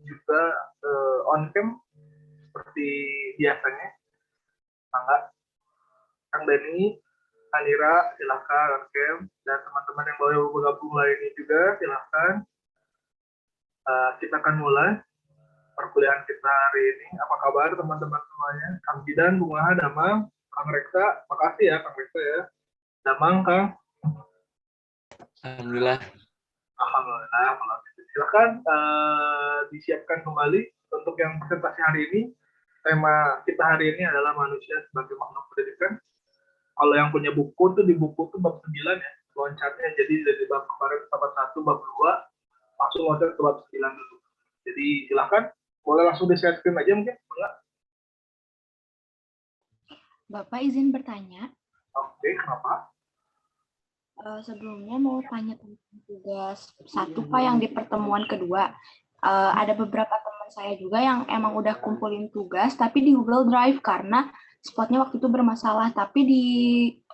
juga on cam seperti biasanya. Mangga, Kang Denny, Anira, silahkan on cam, dan teman-teman yang baru bergabung lainnya juga silahkan. Kita akan mulai perkuliahan kita hari ini. Apa kabar teman-teman semuanya? Kang Jidan, Bung Aha, Damang, Kang Reksa, makasih ya Kang Reksa ya. Damang, Kang. Alhamdulillah. Alhamdulillah. Silakan disiapkan kembali untuk yang presentasi hari ini. Tema kita hari ini adalah manusia sebagai makhluk pendidikan. Kalau yang punya buku tuh di buku tuh bab 9 ya, loncatnya. Jadi dari bab kemarin bab 1, bab 2, langsung loncat ke bab 9 dulu. Jadi silakan, boleh langsung di share screen aja mungkin. Enggak? Bapak izin bertanya. Oke, kenapa? Sebelumnya mau tanya tentang tugas 1 Pak yang di pertemuan kedua. Ada beberapa teman saya juga yang emang udah kumpulin tugas tapi di Google Drive karena spotnya waktu itu bermasalah. Tapi di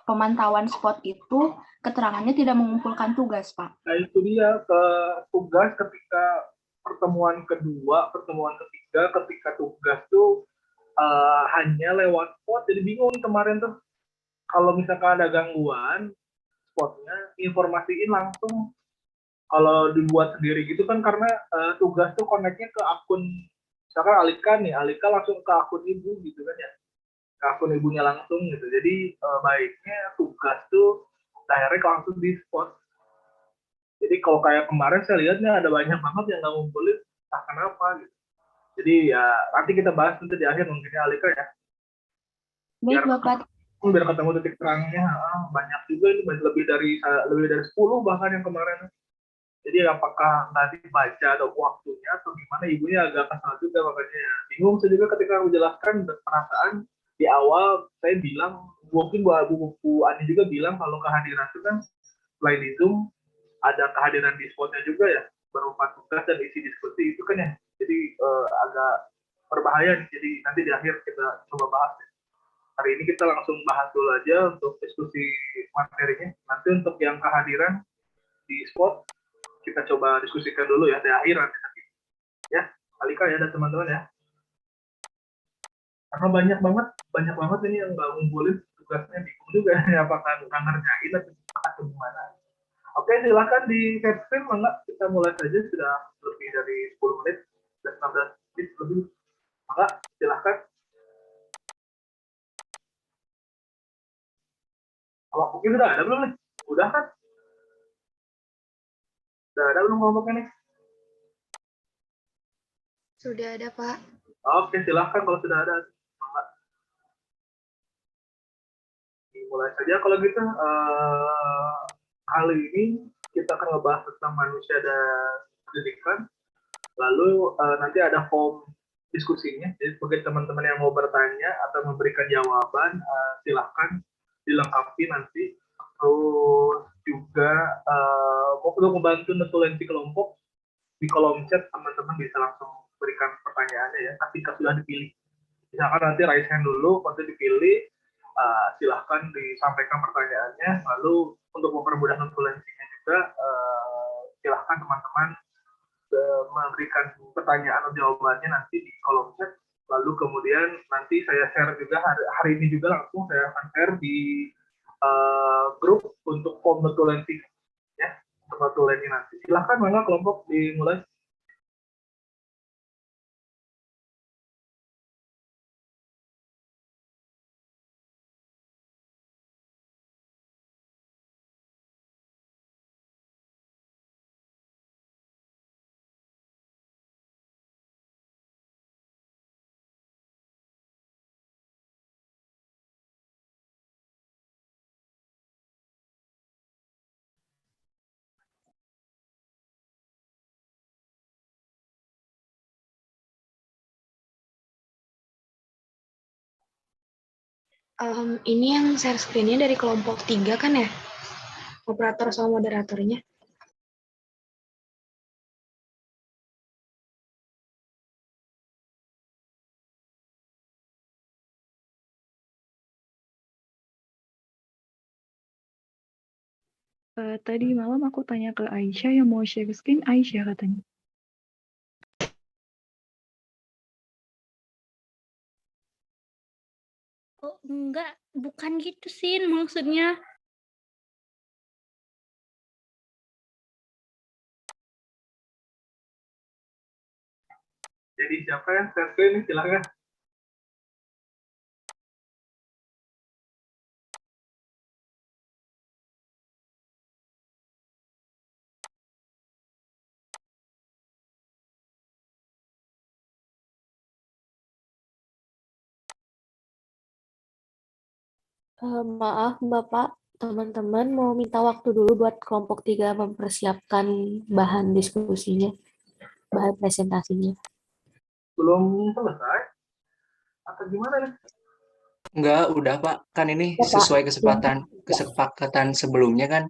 pemantauan spot itu keterangannya tidak mengumpulkan tugas, Pak. Nah itu dia ke tugas ketika pertemuan kedua, pertemuan ketiga, ketika tugas tuh hanya lewat spot. Jadi bingung kemarin tuh. Kalau misalkan ada gangguan, spotnya informasiin langsung. Kalau dibuat sendiri gitu kan karena tugas tuh connect-nya ke akun, misalkan Alika nih, Alika langsung ke akun ibu gitu kan ya, ke akun ibunya langsung gitu. Jadi baiknya tugas tuh direct langsung di spot. Jadi kalau kayak kemarin saya lihatnya ada banyak banget yang nggak ngumpulin, tak kenapa gitu. Jadi ya nanti kita bahas nanti di akhir mungkinnya Alika ya. Baik, Bapak. Biar ketemu titik terangnya, banyak juga ini lebih dari 10 bahkan yang kemarin. Jadi apakah nggak dibaca atau waktunya atau gimana, ibunya agak kesal juga makanya bingung saya juga ketika menjelaskan perasaan di awal. Saya bilang mungkin Bu Ani juga bilang kalau kehadiran itu kan selain di Zoom ada kehadiran di spotnya juga ya, berupa tugas dan isi diskusi itu kan ya. Jadi agak berbahaya nih. Jadi nanti di akhir kita coba bahas ya. Hari ini kita langsung bahas dulu aja untuk diskusi materinya. Nanti untuk yang kehadiran di spot kita coba diskusikan dulu ya di akhir nanti ya, Alika ya dan teman-teman ya, karena banyak banget ini yang nggak ngumpulin tugasnya, bingung juga ya apakah nggak ngerjain atau gimana. Oke, silakan di share screen. Enggak, kita mulai saja, sudah lebih dari 10 menit, sudah 16 menit lebih. Enggak, silakan. Kalau mungkin sudah ada belum nih? Udah kan? Sudah ada belum kelompoknya nih? Sudah ada, Pak. Oke, silakan kalau sudah ada. Enggak. Dimulai saja kalau gitu. Kali ini kita akan ngebahas tentang manusia dan pendidikan. Lalu nanti ada form diskusinya. Jadi bagi teman-teman yang mau bertanya atau memberikan jawaban, silahkan dilengkapi nanti. Terus juga untuk membantu notulensi kelompok, di kolom chat teman-teman bisa langsung berikan pertanyaannya ya, ketika sudah dipilih. Misalkan nanti raise hand dulu, nanti dipilih, silahkan disampaikan pertanyaannya. Lalu untuk mempermudah notulensinya juga, silahkan teman-teman memberikan pertanyaan atau jawabannya nanti di kolom chat. Lalu kemudian nanti saya share juga hari ini juga langsung saya akan share di grup untuk form notulensi ya, untuk notulensi nanti. Silahkan mana kelompok dimulai. Ini yang share screen-nya dari kelompok 3 kan ya? Operator sama moderatornya. Tadi malam aku tanya ke Aisyah yang mau share screen, Aisyah katanya. Oh, enggak, bukan gitu sih maksudnya. Jadi siapa yang share screen nih? Silahkan. Maaf Bapak, teman-teman mau minta waktu dulu buat kelompok 3 mempersiapkan bahan diskusinya, bahan presentasinya. Belum selesai? Atau gimana nih? Enggak, udah Pak. Kan ini Ya, Pak. sesuai kesepakatan sebelumnya kan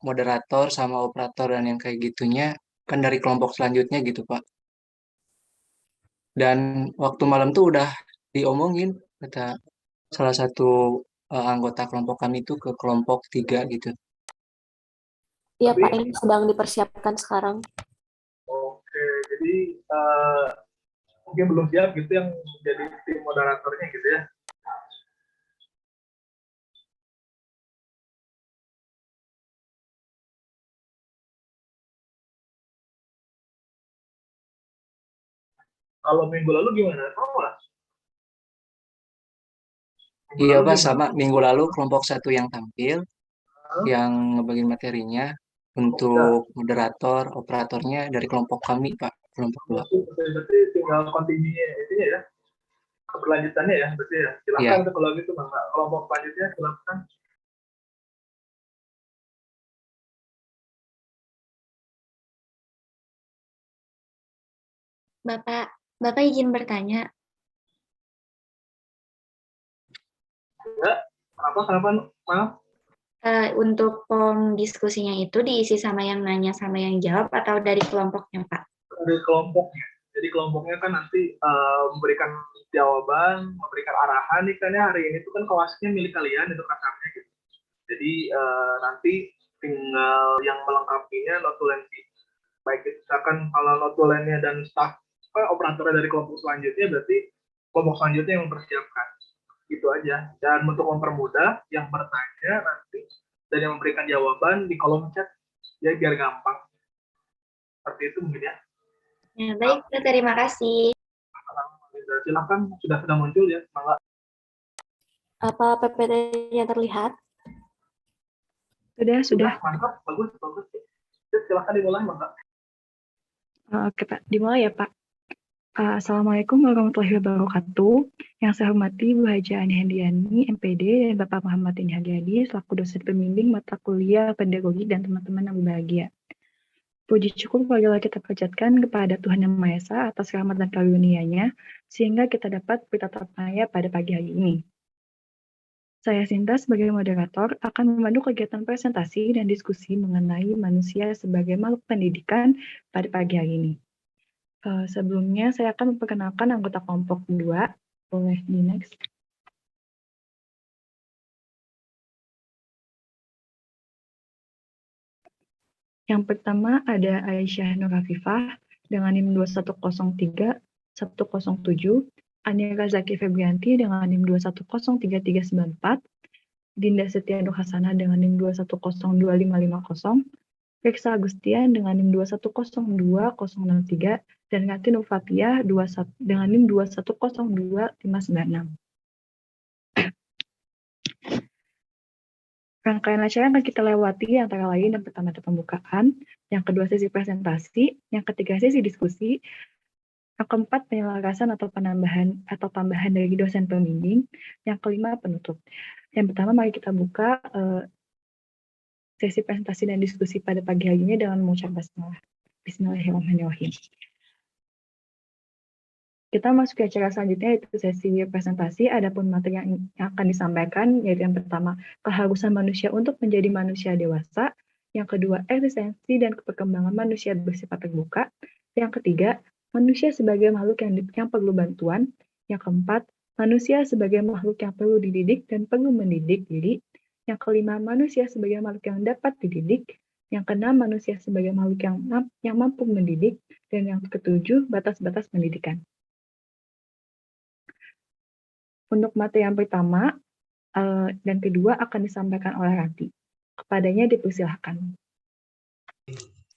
moderator sama operator dan yang kayak gitunya kan dari kelompok selanjutnya gitu Pak. Dan waktu malam tuh udah diomongin kata salah satu anggota kelompok kami itu ke kelompok 3 gitu. Iya Tapi Pak, ini sedang dipersiapkan sekarang. oke, jadi mungkin belum siap gitu yang jadi tim moderatornya gitu ya. Kalau minggu lalu gimana? Sama? Minggu Iya lalu Pak, gimana? sama minggu lalu kelompok 1 yang tampil, Hah? yang ngebagiin materinya Ya, untuk moderator, operatornya dari kelompok kami Pak, kelompok 2. berarti tinggal continue itunya ya, keberlanjutannya ya, berarti ya. Silahkan Iya. kalau gitu Bang. Kelompok selanjutnya silahkan. Bapak izin bertanya, Ya, kenapa? Maaf. untuk form diskusinya itu diisi sama yang nanya sama yang jawab atau dari kelompoknya, Pak? Dari kelompoknya. Jadi kelompoknya kan nanti memberikan jawaban, memberikan arahan nih kan ya, hari ini tuh kan kelasnya milik kalian itu kasarnya gitu. Jadi nanti tinggal yang melengkapinya notulensi. Baik itu misalkan kalau notulennya dan staff operatornya dari kelompok selanjutnya, berarti kelompok selanjutnya yang mempersiapkan. Gitu aja. Dan untuk mempermudah yang bertanya nanti dan yang memberikan jawaban di kolom chat ya biar gampang. Seperti itu mungkin ya. Ya, baik, terima kasih. Silakan sudah muncul ya. Semangat. Apa PPT-nya terlihat? Sudah. Mantap, bagus. Silakan dimulai, Mangga. Oke, Pak. Dimulai ya, Pak. Assalamualaikum warahmatullahi wabarakatuh. Yang saya hormati Bu Haja Ani Hendiani, MPD, dan Bapak Muhammad Ini Haryadi, selaku dosen pembimbing mata kuliah pedagogi dan teman-teman yang berbahagia. Puji syukur marilah kita panjatkan kepada Tuhan Yang Maha Esa atas rahmat dan karunia-Nya, sehingga kita dapat bertatap muka pada pagi hari ini. Saya Sinta sebagai moderator akan memandu kegiatan presentasi dan diskusi mengenai manusia sebagai makhluk pendidikan pada pagi hari ini. Sebelumnya saya akan memperkenalkan anggota kelompok 2. Boleh di next. Yang pertama ada Aisyah Nur Hafifah dengan NIM 2103 107, Anira Zaki Febrianti dengan NIM 210334, Dinda Setia Nur Hasanah dengan NIM 21025550, Reksa Agustian dengan NIM 21020063, dan Ngati Nur Fathia dengan NIM 210256. Rangkaian acara yang akan kita lewati antara lain yang pertama itu pembukaan, yang kedua sesi presentasi, yang ketiga sesi diskusi, yang keempat penyelarasan atau tambahan dari dosen pembimbing, yang kelima penutup. Yang pertama mari kita buka sesi presentasi dan diskusi pada pagi hari ini dengan mengucap basmalah. Bismillahirrahmanirrahim. Kita masuk ke acara selanjutnya yaitu sesi presentasi. Adapun materi yang akan disampaikan yaitu yang pertama keharusan manusia untuk menjadi manusia dewasa, yang kedua eksistensi dan perkembangan manusia bersifat terbuka, yang ketiga manusia sebagai makhluk yang perlu bantuan, yang keempat manusia sebagai makhluk yang perlu dididik dan perlu mendidik diri, yang kelima manusia sebagai makhluk yang dapat dididik, yang keenam manusia sebagai makhluk yang mampu mendidik, dan yang ketujuh batas-batas pendidikan. Untuk materi yang pertama dan kedua akan disampaikan oleh Ranti. Kepadanya dipersilahkan.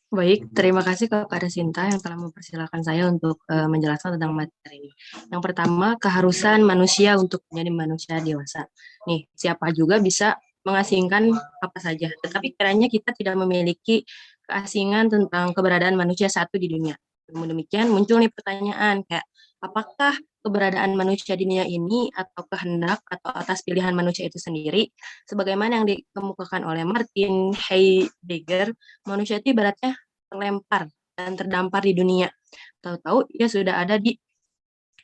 Baik, terima kasih kepada Sinta yang telah mempersilahkan saya untuk menjelaskan tentang materi ini. Yang pertama, keharusan manusia untuk menjadi manusia dewasa. Nih, siapa juga bisa mengasingkan apa saja, tetapi kiranya kita tidak memiliki keasingan tentang keberadaan manusia satu di dunia. Namun demikian, muncul nih pertanyaan, kayak apakah keberadaan manusia di dunia ini atau kehendak atau atas pilihan manusia itu sendiri, sebagaimana yang dikemukakan oleh Martin Heidegger, manusia itu ibaratnya terlempar dan terdampar di dunia. Tahu-tahu ia sudah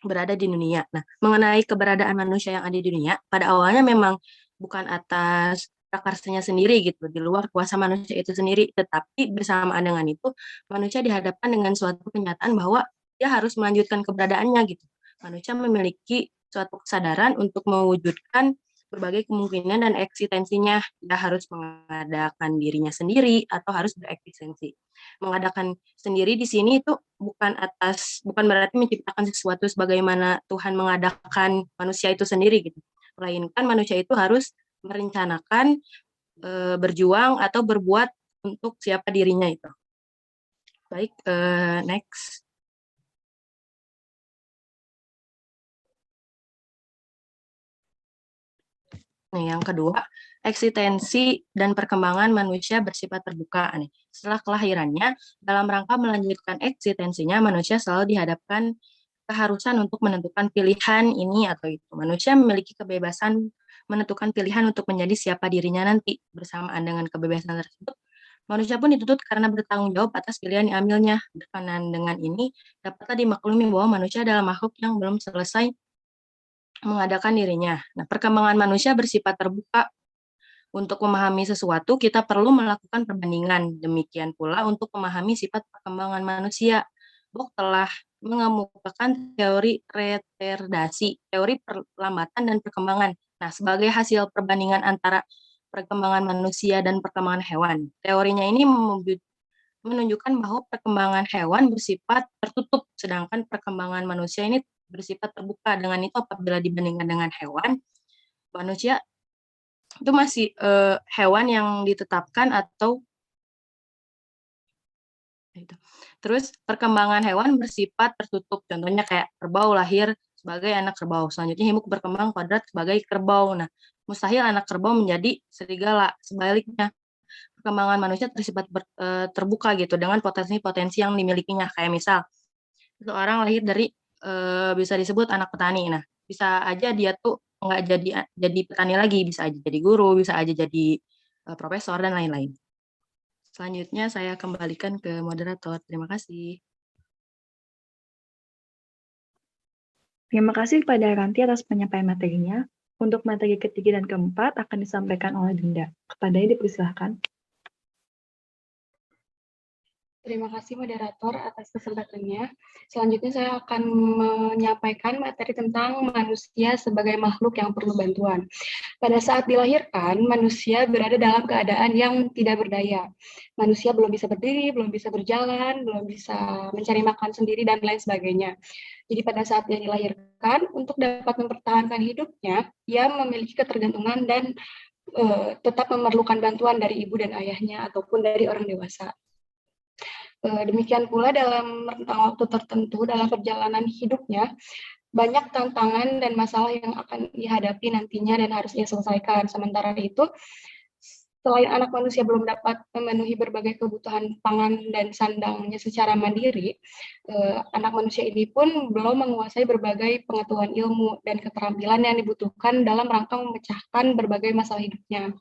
berada di dunia. Nah, mengenai keberadaan manusia yang ada di dunia, pada awalnya memang bukan atas prakarsanya sendiri gitu, di luar kuasa manusia itu sendiri, tetapi bersamaan dengan itu, manusia dihadapkan dengan suatu kenyataan bahwa dia harus melanjutkan keberadaannya gitu. Manusia memiliki suatu kesadaran untuk mewujudkan berbagai kemungkinan dan eksistensinya. Dia harus mengadakan dirinya sendiri atau harus bereksistensi. Mengadakan sendiri di sini itu bukan berarti menciptakan sesuatu sebagaimana Tuhan mengadakan manusia itu sendiri gitu. Melainkan manusia itu harus merencanakan, berjuang atau berbuat untuk siapa dirinya itu. Baik, next. Nah, yang kedua, eksistensi dan perkembangan manusia bersifat terbuka. Nih, setelah kelahirannya, dalam rangka melanjutkan eksistensinya, manusia selalu dihadapkan keharusan untuk menentukan pilihan ini atau itu. Manusia memiliki kebebasan menentukan pilihan untuk menjadi siapa dirinya nanti. Bersamaan dengan kebebasan tersebut, manusia pun dituntut karena bertanggung jawab atas pilihan yang diambilnya. Berkenaan dengan ini, dapatlah dimaklumi bahwa manusia adalah makhluk yang belum selesai mengadakan dirinya. Nah, perkembangan manusia bersifat terbuka. Untuk memahami sesuatu, kita perlu melakukan perbandingan. Demikian pula untuk memahami sifat perkembangan manusia. Bock telah mengemukakan teori retardasi, teori perlambatan dan perkembangan. Nah, sebagai hasil perbandingan antara perkembangan manusia dan perkembangan hewan. Teorinya ini menunjukkan bahwa perkembangan hewan bersifat tertutup, sedangkan perkembangan manusia ini bersifat terbuka. Dengan itu apabila dibandingkan dengan hewan, manusia itu masih hewan yang ditetapkan atau itu. Terus perkembangan hewan bersifat tertutup. Contohnya kayak kerbau lahir sebagai anak kerbau. Selanjutnya himuk berkembang kuadrat sebagai kerbau. Nah, mustahil anak kerbau menjadi serigala. Sebaliknya, perkembangan manusia bersifat terbuka gitu dengan potensi-potensi yang dimilikinya. Kayak misal, seseorang lahir dari bisa disebut anak petani. Nah, bisa aja dia tuh nggak jadi petani lagi, bisa aja jadi guru, bisa aja jadi profesor dan lain-lain. Selanjutnya saya kembalikan ke moderator. Terima kasih. Terima kasih kepada Ranti atas penyampaian materinya. Untuk materi ketiga dan keempat akan disampaikan oleh Dinda. Kepadanya dipersilahkan. Terima kasih moderator atas kesempatannya. Selanjutnya saya akan menyampaikan materi tentang manusia sebagai makhluk yang perlu bantuan. Pada saat dilahirkan, manusia berada dalam keadaan yang tidak berdaya. Manusia belum bisa berdiri, belum bisa berjalan, belum bisa mencari makan sendiri, dan lain sebagainya. Jadi pada saat dia dilahirkan, untuk dapat mempertahankan hidupnya, dia memiliki ketergantungan dan tetap memerlukan bantuan dari ibu dan ayahnya ataupun dari orang dewasa. Demikian pula dalam rentang waktu tertentu dalam perjalanan hidupnya, banyak tantangan dan masalah yang akan dihadapi nantinya dan harus ia selesaikan. Sementara itu, selain anak manusia belum dapat memenuhi berbagai kebutuhan pangan dan sandangnya secara mandiri, anak manusia ini pun belum menguasai berbagai pengetahuan ilmu dan keterampilan yang dibutuhkan dalam rangka memecahkan berbagai masalah hidupnya.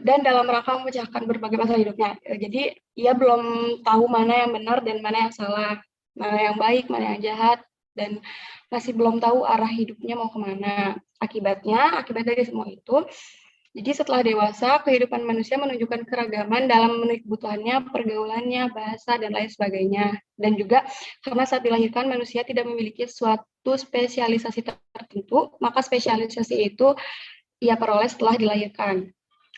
Dan dalam rangka memecahkan berbagai masalah hidupnya. Jadi ia belum tahu mana yang benar dan mana yang salah, mana yang baik, mana yang jahat, dan masih belum tahu arah hidupnya mau kemana. Akibat dari semua itu, jadi setelah dewasa, kehidupan manusia menunjukkan keragaman dalam memenuhi kebutuhannya, pergaulannya, bahasa, dan lain sebagainya. Dan juga karena saat dilahirkan manusia tidak memiliki suatu spesialisasi tertentu, maka spesialisasi itu ia peroleh setelah dilahirkan.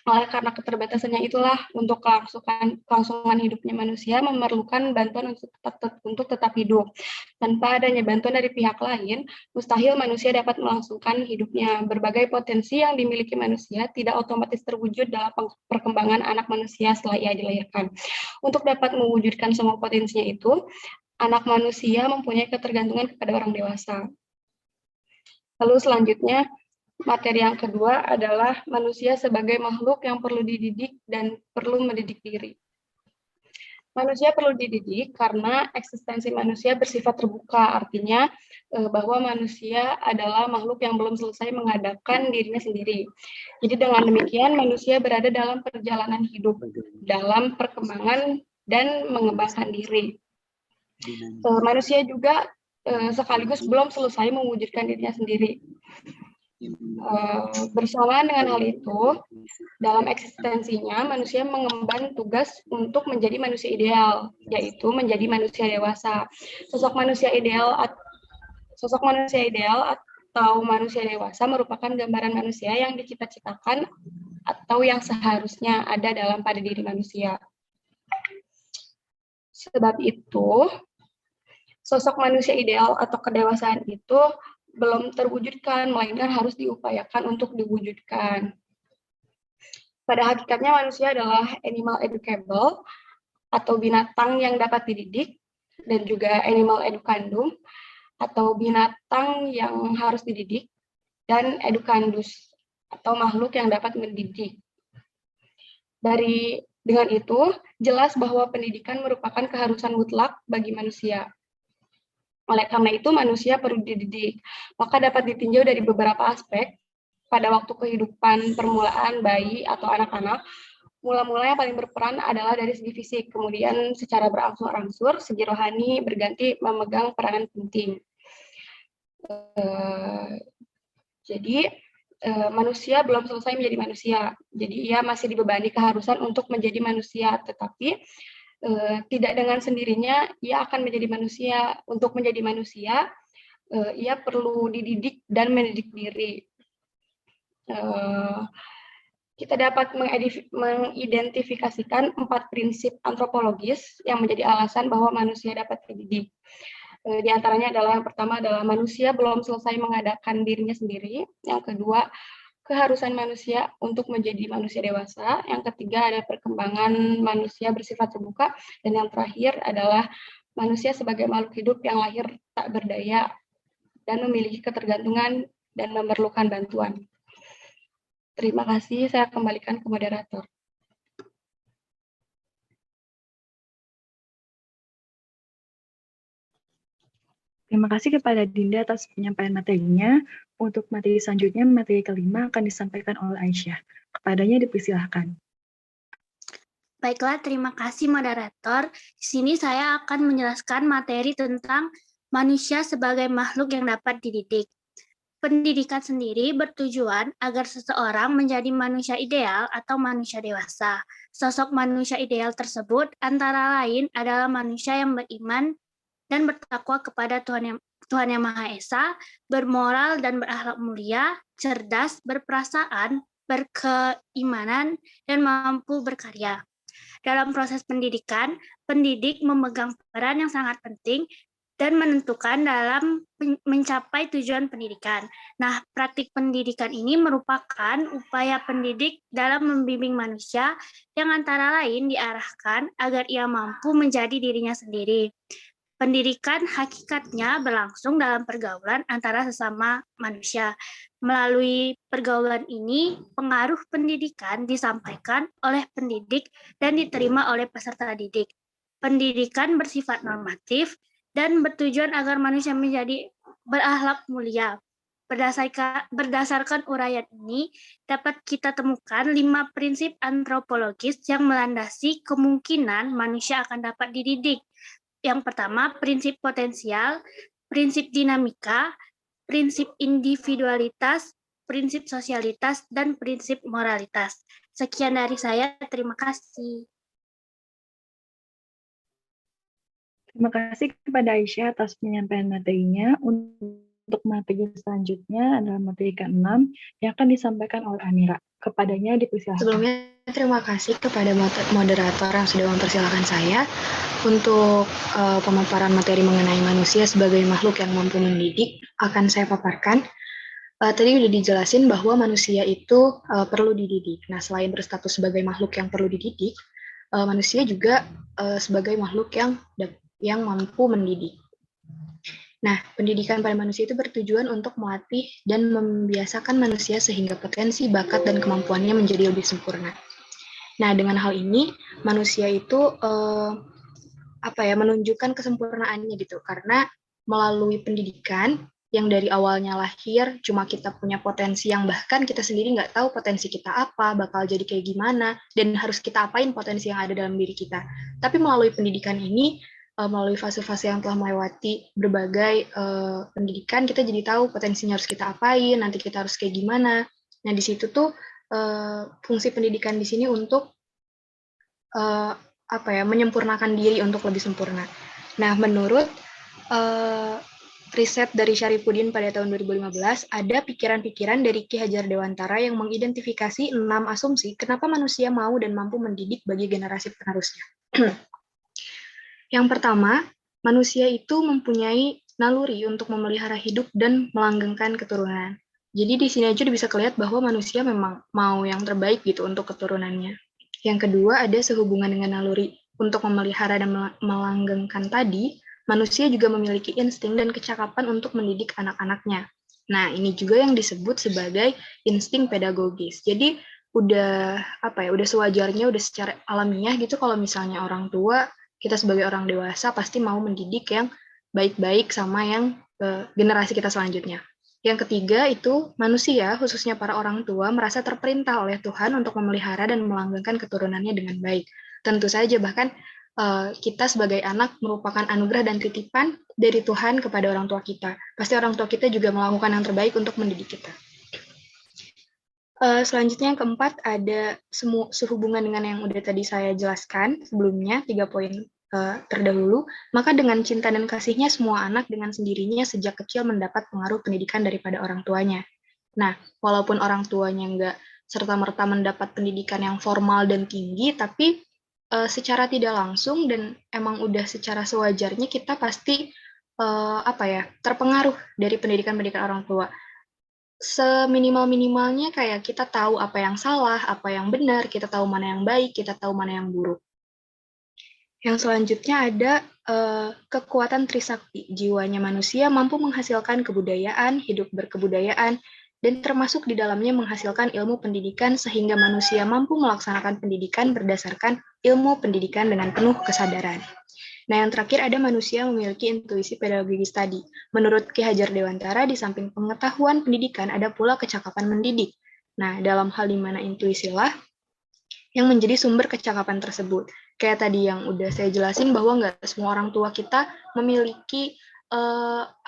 Oleh karena keterbatasannya itulah, untuk kelangsungan hidupnya manusia memerlukan bantuan untuk tetap hidup. Tanpa adanya bantuan dari pihak lain, mustahil manusia dapat melangsungkan hidupnya. Berbagai potensi yang dimiliki manusia tidak otomatis terwujud dalam perkembangan anak manusia setelah ia dilahirkan. Untuk dapat mewujudkan semua potensinya itu, anak manusia mempunyai ketergantungan kepada orang dewasa. Lalu selanjutnya, materi yang kedua adalah manusia sebagai makhluk yang perlu dididik dan perlu mendidik diri. Manusia perlu dididik karena eksistensi manusia bersifat terbuka, artinya bahwa manusia adalah makhluk yang belum selesai mengadakan dirinya sendiri. Jadi dengan demikian manusia berada dalam perjalanan hidup, dalam perkembangan dan mengembangkan diri. Manusia juga sekaligus belum selesai mewujudkan dirinya sendiri. Bersamaan dengan hal itu, dalam eksistensinya manusia mengemban tugas untuk menjadi manusia ideal, yaitu menjadi manusia dewasa. Sosok manusia ideal atau manusia dewasa merupakan gambaran manusia yang dicita-citakan atau yang seharusnya ada pada diri manusia. Sebab itu, sosok manusia ideal atau kedewasaan itu belum terwujudkan, melainkan harus diupayakan untuk diwujudkan. Pada hakikatnya manusia adalah animal educable, atau binatang yang dapat dididik, dan juga animal educandum, atau binatang yang harus dididik, dan educandus, atau makhluk yang dapat mendidik. Dengan itu, jelas bahwa pendidikan merupakan keharusan mutlak bagi manusia. Oleh karena itu, manusia perlu dididik. Maka dapat ditinjau dari beberapa aspek. Pada waktu kehidupan permulaan bayi atau anak-anak, mula-mula yang paling berperan adalah dari segi fisik. Kemudian secara berangsur-angsur, segi rohani berganti memegang peranan penting. Jadi, manusia belum selesai menjadi manusia. Jadi, ia masih dibebani keharusan untuk menjadi manusia. Tetapi, tidak dengan sendirinya ia akan menjadi manusia. Untuk menjadi manusia, ia perlu dididik dan mendidik diri. Kita dapat mengidentifikasikan 4 prinsip antropologis yang menjadi alasan bahwa manusia dapat dididik. Di antaranya adalah yang pertama adalah manusia belum selesai mengadakan dirinya sendiri. Yang kedua, keharusan manusia untuk menjadi manusia dewasa. Yang ketiga ada perkembangan manusia bersifat terbuka. Dan yang terakhir adalah manusia sebagai makhluk hidup yang lahir tak berdaya dan memiliki ketergantungan dan memerlukan bantuan. Terima kasih, saya kembalikan ke moderator. Terima kasih kepada Dinda atas penyampaian materinya. Untuk materi selanjutnya, materi kelima akan disampaikan oleh Aisyah. Kepadanya dipersilahkan. Baiklah, terima kasih moderator. Di sini saya akan menjelaskan materi tentang manusia sebagai makhluk yang dapat dididik. Pendidikan sendiri bertujuan agar seseorang menjadi manusia ideal atau manusia dewasa. Sosok manusia ideal tersebut antara lain adalah manusia yang beriman dan bertakwa kepada Tuhan Yang Maha Esa, bermoral dan berakhlak mulia, cerdas, berperasaan, berkeimanan, dan mampu berkarya. Dalam proses pendidikan, pendidik memegang peran yang sangat penting dan menentukan dalam mencapai tujuan pendidikan. Nah, praktik pendidikan ini merupakan upaya pendidik dalam membimbing manusia yang antara lain diarahkan agar ia mampu menjadi dirinya sendiri. Pendidikan hakikatnya berlangsung dalam pergaulan antara sesama manusia. Melalui pergaulan ini, pengaruh pendidikan disampaikan oleh pendidik dan diterima oleh peserta didik. Pendidikan bersifat normatif dan bertujuan agar manusia menjadi berakhlak mulia. Berdasarkan uraian ini, dapat kita temukan 5 prinsip antropologis yang melandasi kemungkinan manusia akan dapat dididik. Yang pertama, prinsip potensial, prinsip dinamika, prinsip individualitas, prinsip sosialitas, dan prinsip moralitas. Sekian dari saya, terima kasih. Terima kasih kepada Aisyah atas penyampaian materinya. Untuk Untuk materi selanjutnya adalah materi ke-6 yang akan disampaikan oleh Anira. Kepadanya dipersilakan. Sebelumnya, terima kasih kepada moderator yang sudah mempersilahkan saya untuk pemaparan materi mengenai manusia sebagai makhluk yang mampu mendidik. Akan saya paparkan. Tadi udah dijelasin bahwa manusia itu perlu dididik. Nah, selain berstatus sebagai makhluk yang perlu dididik, manusia juga sebagai makhluk yang mampu mendidik. Nah, pendidikan pada manusia itu bertujuan untuk melatih dan membiasakan manusia sehingga potensi, bakat, dan kemampuannya menjadi lebih sempurna. Nah, dengan hal ini, manusia itu menunjukkan kesempurnaannya gitu, karena melalui pendidikan yang dari awalnya lahir, cuma kita punya potensi yang bahkan kita sendiri nggak tahu potensi kita apa, bakal jadi kayak gimana, dan harus kita apain potensi yang ada dalam diri kita. Tapi melalui pendidikan ini, melalui fase-fase yang telah melewati berbagai pendidikan, kita jadi tahu potensinya harus kita apain, nanti kita harus kayak gimana. Nah, di situ tuh fungsi pendidikan di sini untuk menyempurnakan diri untuk lebih sempurna. Nah, menurut riset dari Syarifuddin pada tahun 2015, ada pikiran-pikiran dari Ki Hajar Dewantara yang mengidentifikasi 6 asumsi kenapa manusia mau dan mampu mendidik bagi generasi penerusnya. Yang pertama, manusia itu mempunyai naluri untuk memelihara hidup dan melanggengkan keturunan. Jadi di sini aja bisa kelihatan bahwa manusia memang mau yang terbaik gitu untuk keturunannya. Yang kedua, ada sehubungan dengan naluri untuk memelihara dan melanggengkan tadi, manusia juga memiliki insting dan kecakapan untuk mendidik anak-anaknya. Nah, ini juga yang disebut sebagai insting pedagogis. Jadi udah sewajarnya, udah secara alamiah gitu kalau misalnya orang tua, kita sebagai orang dewasa pasti mau mendidik yang baik-baik sama yang generasi kita selanjutnya. Yang ketiga itu manusia, khususnya para orang tua, merasa terperintah oleh Tuhan untuk memelihara dan melanggengkan keturunannya dengan baik. Tentu saja bahkan kita sebagai anak merupakan anugerah dan titipan dari Tuhan kepada orang tua kita. Pasti orang tua kita juga melakukan yang terbaik untuk mendidik kita. Selanjutnya yang keempat ada sehubungan dengan yang udah tadi saya jelaskan sebelumnya, 3 poin terdahulu, maka dengan cinta dan kasihnya semua anak dengan sendirinya sejak kecil mendapat pengaruh pendidikan daripada orang tuanya. Nah, walaupun orang tuanya nggak serta-merta mendapat pendidikan yang formal dan tinggi, tapi secara tidak langsung dan emang udah secara sewajarnya kita pasti terpengaruh dari pendidikan-pendidikan orang tua. Seminimal-minimalnya kayak kita tahu apa yang salah, apa yang benar, kita tahu mana yang baik, kita tahu mana yang buruk. Yang selanjutnya ada kekuatan trisakti. Jiwanya manusia mampu menghasilkan kebudayaan, hidup berkebudayaan, dan termasuk di dalamnya menghasilkan ilmu pendidikan sehingga manusia mampu melaksanakan pendidikan berdasarkan ilmu pendidikan dengan penuh kesadaran. Nah, yang terakhir ada manusia memiliki intuisi pedagogis tadi. Menurut Ki Hajar Dewantara, di samping pengetahuan pendidikan ada pula kecakapan mendidik. Nah, dalam hal di mana intuisilah yang menjadi sumber kecakapan tersebut. Kayak tadi yang udah saya jelasin bahwa nggak semua orang tua kita memiliki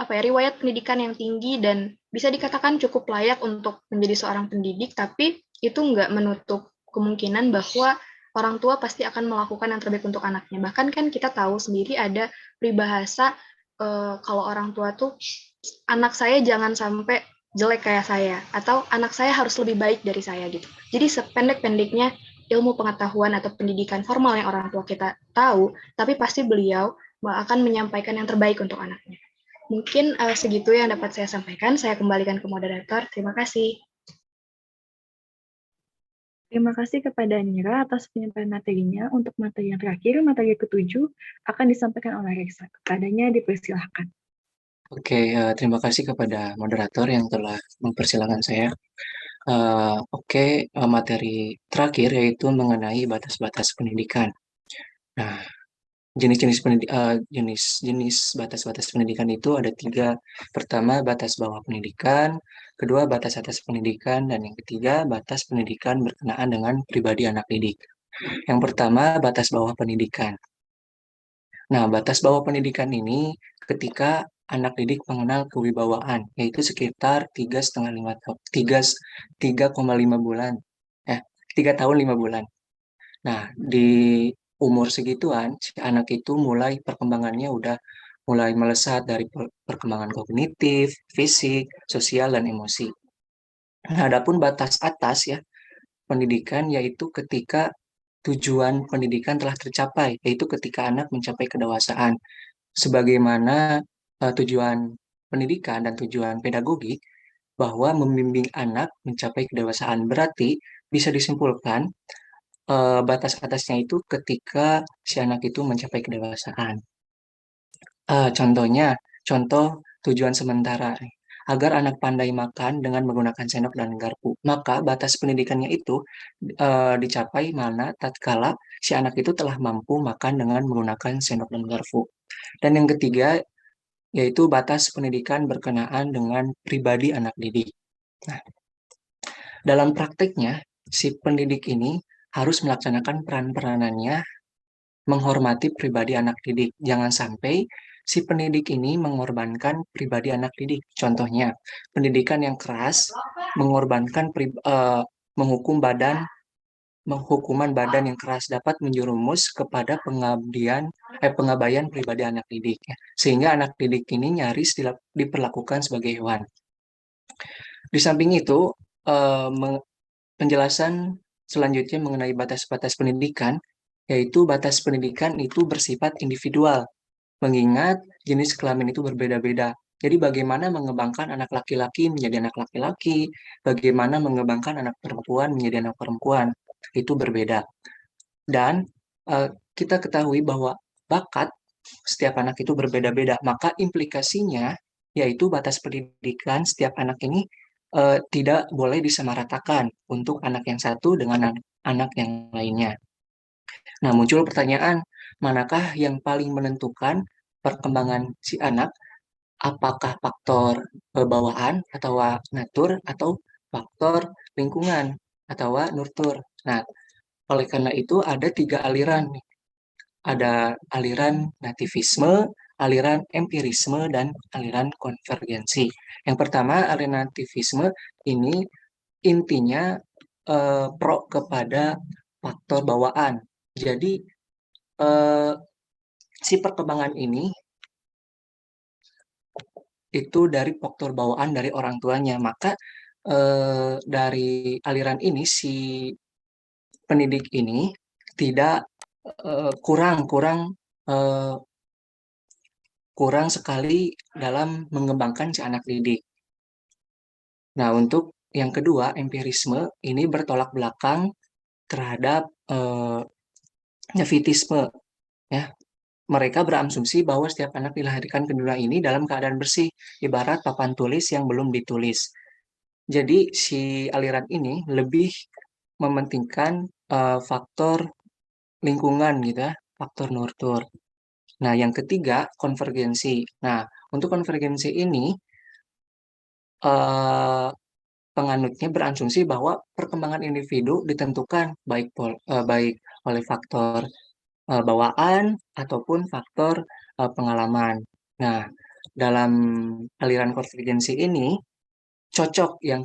riwayat pendidikan yang tinggi dan bisa dikatakan cukup layak untuk menjadi seorang pendidik, tapi itu nggak menutup kemungkinan bahwa orang tua pasti akan melakukan yang terbaik untuk anaknya. Bahkan kan kita tahu sendiri ada peribahasa kalau orang tua tuh anak saya jangan sampai jelek kayak saya, atau anak saya harus lebih baik dari saya gitu. Jadi sependek-pendeknya ilmu pengetahuan atau pendidikan formal yang orang tua kita tahu, tapi pasti beliau akan menyampaikan yang terbaik untuk anaknya. Mungkin segitu yang dapat saya sampaikan. Saya kembalikan ke moderator. Terima kasih. Terima kasih kepada Nira atas penyampaian materinya. Untuk materi yang terakhir, materi ke-7, akan disampaikan oleh Reksa. Kepadanya dipersilahkan. Oke, terima kasih kepada moderator yang telah mempersilahkan saya. Materi terakhir yaitu mengenai batas-batas pendidikan. Nah, jenis-jenis batas-batas pendidikan itu ada 3. Pertama, batas bawah pendidikan. Kedua, batas atas pendidikan. Dan yang ketiga, batas pendidikan berkenaan dengan pribadi anak didik. Yang pertama, batas bawah pendidikan. Nah, batas bawah pendidikan ini ketika anak didik mengenal kewibawaan, yaitu sekitar 3,5 bulan. 3 tahun 5 bulan. Nah, di umur segituan, si anak itu mulai perkembangannya udah mulai melesat dari perkembangan kognitif, fisik, sosial, dan emosi. Nah, adapun batas atas ya pendidikan yaitu ketika tujuan pendidikan telah tercapai, yaitu ketika anak mencapai kedewasaan. Sebagaimana tujuan pendidikan dan tujuan pedagogik bahwa membimbing anak mencapai kedewasaan. Berarti bisa disimpulkan batas atasnya itu ketika si anak itu mencapai kedewasaan. Contohnya, contoh tujuan sementara. Agar anak pandai makan dengan menggunakan sendok dan garpu. Maka batas pendidikannya itu dicapai mana tatkala si anak itu telah mampu makan dengan menggunakan sendok dan garpu. Dan yang ketiga, yaitu batas pendidikan berkenaan dengan pribadi anak didik. Nah, dalam prakteknya, si pendidik ini harus melaksanakan peran-peranannya menghormati pribadi anak didik. Jangan sampai si pendidik ini mengorbankan pribadi anak didik. Contohnya, pendidikan yang keras mengorbankan menghukuman badan yang keras dapat menjerumus kepada pengabaian pribadi anak didik. Sehingga anak didik ini nyaris diperlakukan sebagai hewan. Di samping itu, penjelasan selanjutnya mengenai batas-batas pendidikan, yaitu batas pendidikan itu bersifat individual, mengingat jenis kelamin itu berbeda-beda. Jadi bagaimana mengembangkan anak laki-laki menjadi anak laki-laki, bagaimana mengembangkan anak perempuan menjadi anak perempuan, itu berbeda. Dan kita ketahui bahwa bakat setiap anak itu berbeda-beda, maka implikasinya yaitu batas pendidikan setiap anak ini tidak boleh disamaratakan untuk anak yang satu dengan anak yang lainnya. Nah, muncul pertanyaan, manakah yang paling menentukan perkembangan si anak? Apakah faktor bawaan atau natur atau faktor lingkungan atau nurtur? Nah, oleh karena itu ada 3 aliran. Ada aliran nativisme, aliran empirisme, dan aliran konvergensi. Yang pertama, aliran nativisme ini intinya pro kepada faktor bawaan. Jadi, si perkembangan ini itu dari faktor bawaan dari orang tuanya. Maka dari aliran ini si pendidik ini tidak kurang sekali dalam mengembangkan si anak didik. Nah, untuk yang kedua, empirisme ini bertolak belakang terhadap nevitisme. Ya, mereka berasumsi bahwa setiap anak dilahirkan ke dunia ini dalam keadaan bersih, ibarat papan tulis yang belum ditulis. Jadi si aliran ini lebih mementingkan faktor lingkungan gitu ya, faktor nurtur. Nah, yang ketiga konvergensi. Nah, untuk konvergensi ini penganutnya berasumsi bahwa perkembangan individu ditentukan baik oleh faktor bawaan ataupun faktor pengalaman. Nah, dalam aliran konvergensi ini cocok yang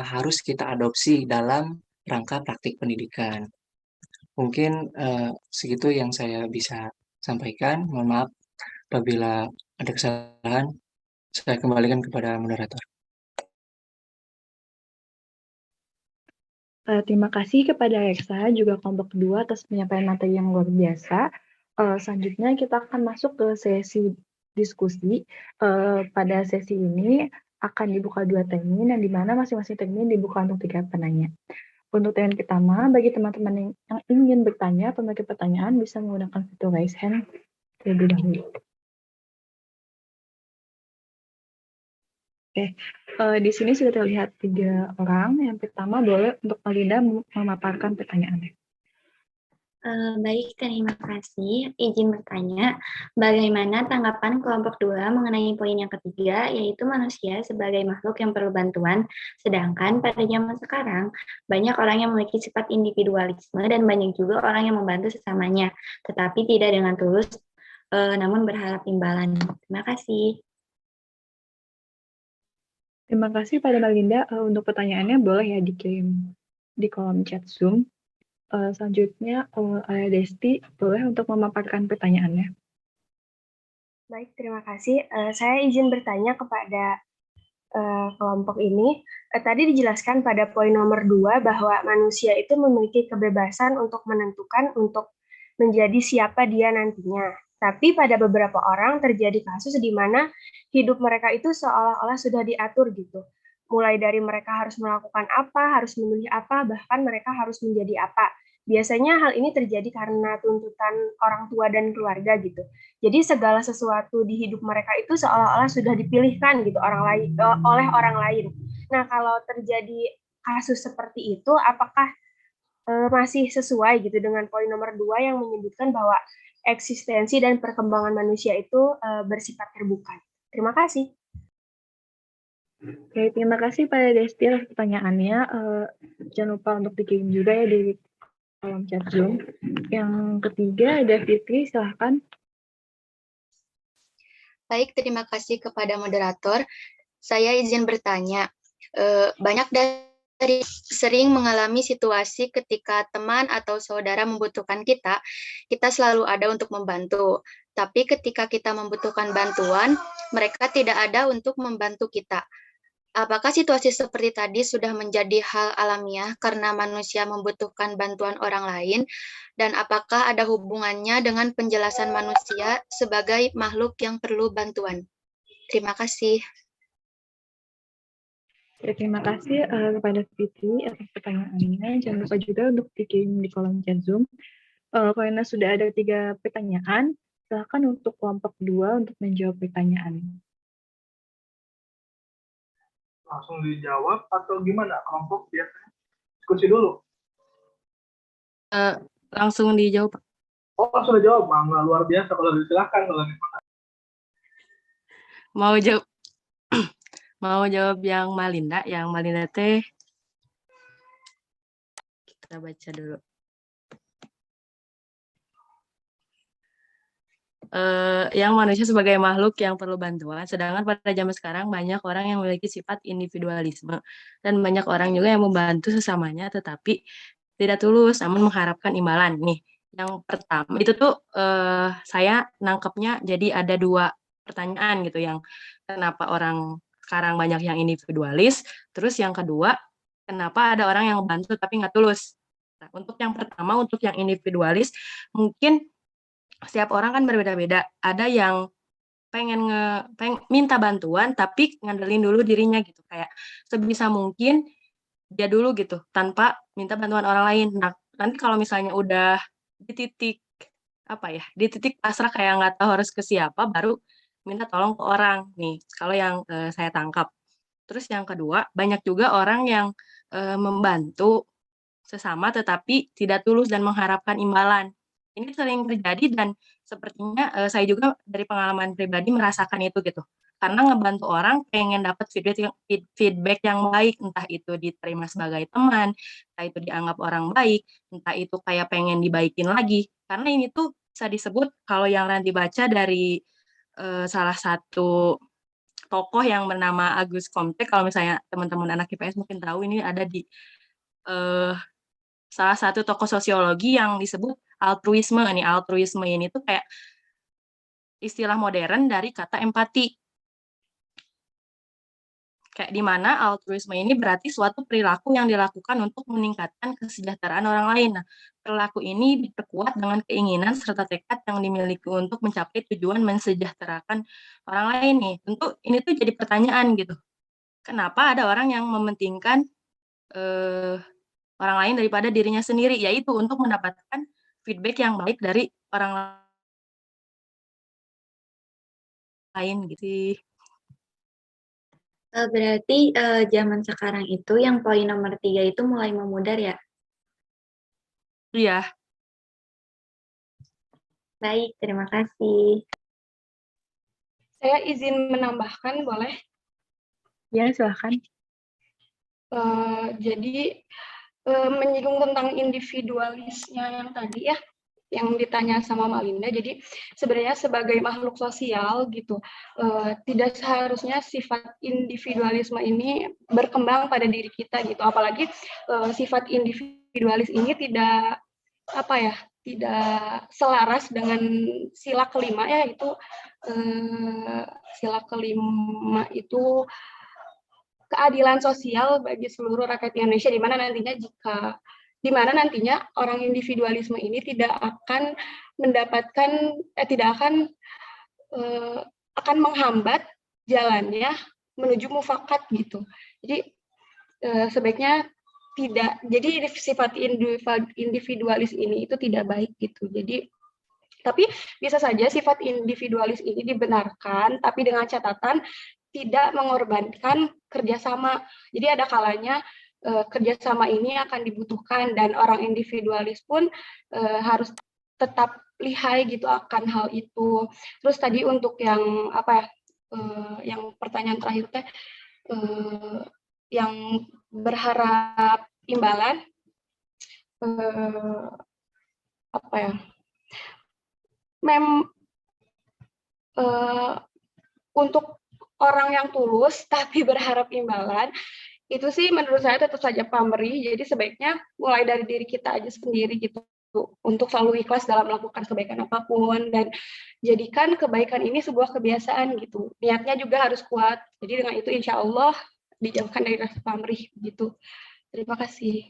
harus kita adopsi dalam rangka praktik pendidikan. Mungkin segitu yang saya bisa sampaikan. Mohon maaf apabila ada kesalahan. Saya kembalikan kepada moderator. Terima kasih kepada Reksa, juga kelompok kedua atas penyampaian materi yang luar biasa. Selanjutnya kita akan masuk ke sesi diskusi. Pada sesi ini akan dibuka 2 termin, yang dimana masing-masing termin dibuka untuk 3 penanya. Untuk termin pertama, bagi teman-teman yang ingin bertanya atau memiliki pertanyaan, bisa menggunakan fitur raise hand terlebih dahulu. Oke, di sini sudah terlihat 3 orang. Yang pertama boleh untuk Malinda memaparkan pertanyaannya. Baik, terima kasih. Izin bertanya, bagaimana tanggapan kelompok 2 mengenai poin yang ketiga, yaitu manusia sebagai makhluk yang perlu bantuan, sedangkan pada zaman sekarang, banyak orang yang memiliki sifat individualisme dan banyak juga orang yang membantu sesamanya, tetapi tidak dengan tulus, namun berharap imbalan. Terima kasih. Terima kasih pada Malinda. Untuk pertanyaannya boleh ya dikirim di kolom chat Zoom. Selanjutnya, Ayah Desti boleh untuk memaparkan pertanyaannya. Baik, terima kasih. Saya izin bertanya kepada kelompok ini. Tadi dijelaskan pada poin nomor 2 bahwa manusia itu memiliki kebebasan untuk menentukan untuk menjadi siapa dia nantinya. Tapi pada beberapa orang terjadi kasus di mana hidup mereka itu seolah-olah sudah diatur gitu. Mulai dari mereka harus melakukan apa, harus memilih apa, bahkan mereka harus menjadi apa. Biasanya hal ini terjadi karena tuntutan orang tua dan keluarga gitu. Jadi segala sesuatu di hidup mereka itu seolah-olah sudah dipilihkan gitu oleh orang lain. Nah, kalau terjadi kasus seperti itu, apakah masih sesuai gitu dengan poin nomor 2 yang menyebutkan bahwa eksistensi dan perkembangan manusia itu bersifat terbuka? Terima kasih. Oke, terima kasih pada Desti atas pertanyaannya. Jangan lupa untuk dikirim juga ya di kolom chat Zoom. Yang ketiga ada Fitri, silahkan. Baik, terima kasih kepada moderator. Saya izin bertanya. Banyak dari sering mengalami situasi ketika teman atau saudara membutuhkan kita selalu ada untuk membantu. Tapi ketika kita membutuhkan bantuan, mereka tidak ada untuk membantu kita. Apakah situasi seperti tadi sudah menjadi hal alamiah karena manusia membutuhkan bantuan orang lain? Dan apakah ada hubungannya dengan penjelasan manusia sebagai makhluk yang perlu bantuan? Terima kasih. Ya, terima kasih kepada Fitri atas pertanyaannya. Jangan lupa juga untuk dikirim di kolom chat Zoom. Karena sudah ada 3 pertanyaan, silakan untuk kelompok 2 untuk menjawab pertanyaan. Langsung dijawab atau gimana kelompok biasanya? Diskusi dulu. Langsung dijawab. Oh, langsung dijawab. Nggak luar biasa kalau silakan kalau Mau jawab mau jawab yang Malinda teh kita baca dulu. Yang manusia sebagai makhluk yang perlu bantuan, sedangkan pada zaman sekarang banyak orang yang memiliki sifat individualisme dan banyak orang juga yang membantu sesamanya tetapi tidak tulus namun mengharapkan imbalan. Nih, yang pertama itu tuh saya nangkepnya jadi ada 2 pertanyaan gitu, yang kenapa orang sekarang banyak yang individualis, terus yang kedua kenapa ada orang yang membantu tapi nggak tulus. Nah, untuk yang pertama, untuk yang individualis, mungkin setiap orang kan berbeda-beda. Ada yang pengen minta bantuan tapi ngandelin dulu dirinya gitu, kayak sebisa mungkin dia dulu gitu tanpa minta bantuan orang lain. Nah, nanti kalau misalnya udah di titik pasrah kayak nggak tahu harus ke siapa, baru minta tolong ke orang. Nih, kalau yang saya tangkap. Terus yang kedua, banyak juga orang yang membantu sesama tetapi tidak tulus dan mengharapkan imbalan. Ini sering terjadi dan sepertinya saya juga dari pengalaman pribadi merasakan itu gitu. Karena ngebantu orang pengen dapat feedback yang baik, entah itu diterima sebagai teman, entah itu dianggap orang baik, entah itu kayak pengen dibaikin lagi. Karena ini tuh bisa disebut kalau yang nanti baca dari salah satu tokoh yang bernama Agus Comte, kalau misalnya teman-teman anak IPS mungkin tahu, ini ada di salah satu tokoh sosiologi yang disebut altruisme. Altruisme ini tuh kayak istilah modern dari kata empati. Kayak di mana altruisme ini berarti suatu perilaku yang dilakukan untuk meningkatkan kesejahteraan orang lain. Nah, perilaku ini diperkuat dengan keinginan serta tekad yang dimiliki untuk mencapai tujuan mensejahterakan orang lain nih. Tentu ini tuh jadi pertanyaan gitu. Kenapa ada orang yang mementingkan orang lain daripada dirinya sendiri, yaitu untuk mendapatkan feedback yang baik dari orang lain gitu. Berarti zaman sekarang itu yang poin nomor 3 itu mulai memudar ya? Iya. Baik, terima kasih. Saya izin menambahkan, boleh? Ya, silahkan. Jadi menyinggung tentang individualisnya yang tadi ya, yang ditanya sama Malinda. Jadi sebenarnya sebagai makhluk sosial gitu, tidak seharusnya sifat individualisme ini berkembang pada diri kita gitu. Apalagi sifat individualis ini tidak tidak selaras dengan sila kelima, yaitu sila kelima itu keadilan sosial bagi seluruh rakyat Indonesia, di mana nantinya orang individualisme ini tidak akan akan menghambat jalannya menuju mufakat gitu. Jadi sebaiknya tidak. Jadi sifat individualis ini itu tidak baik gitu. Jadi tapi bisa saja sifat individualis ini dibenarkan, tapi dengan catatan tidak mengorbankan kerjasama. Jadi ada kalanya kerjasama ini akan dibutuhkan dan orang individualis pun harus tetap lihai gitu akan hal itu. Terus tadi untuk yang yang pertanyaan terakhir teh yang berharap imbalan untuk orang yang tulus tapi berharap imbalan itu sih menurut saya tetap saja pamrih. Jadi sebaiknya mulai dari diri kita aja sendiri gitu, untuk selalu ikhlas dalam melakukan kebaikan apapun dan jadikan kebaikan ini sebuah kebiasaan gitu. Niatnya juga harus kuat. Jadi dengan itu insya Allah dijauhkan dari rasa pamrih gitu. Terima kasih.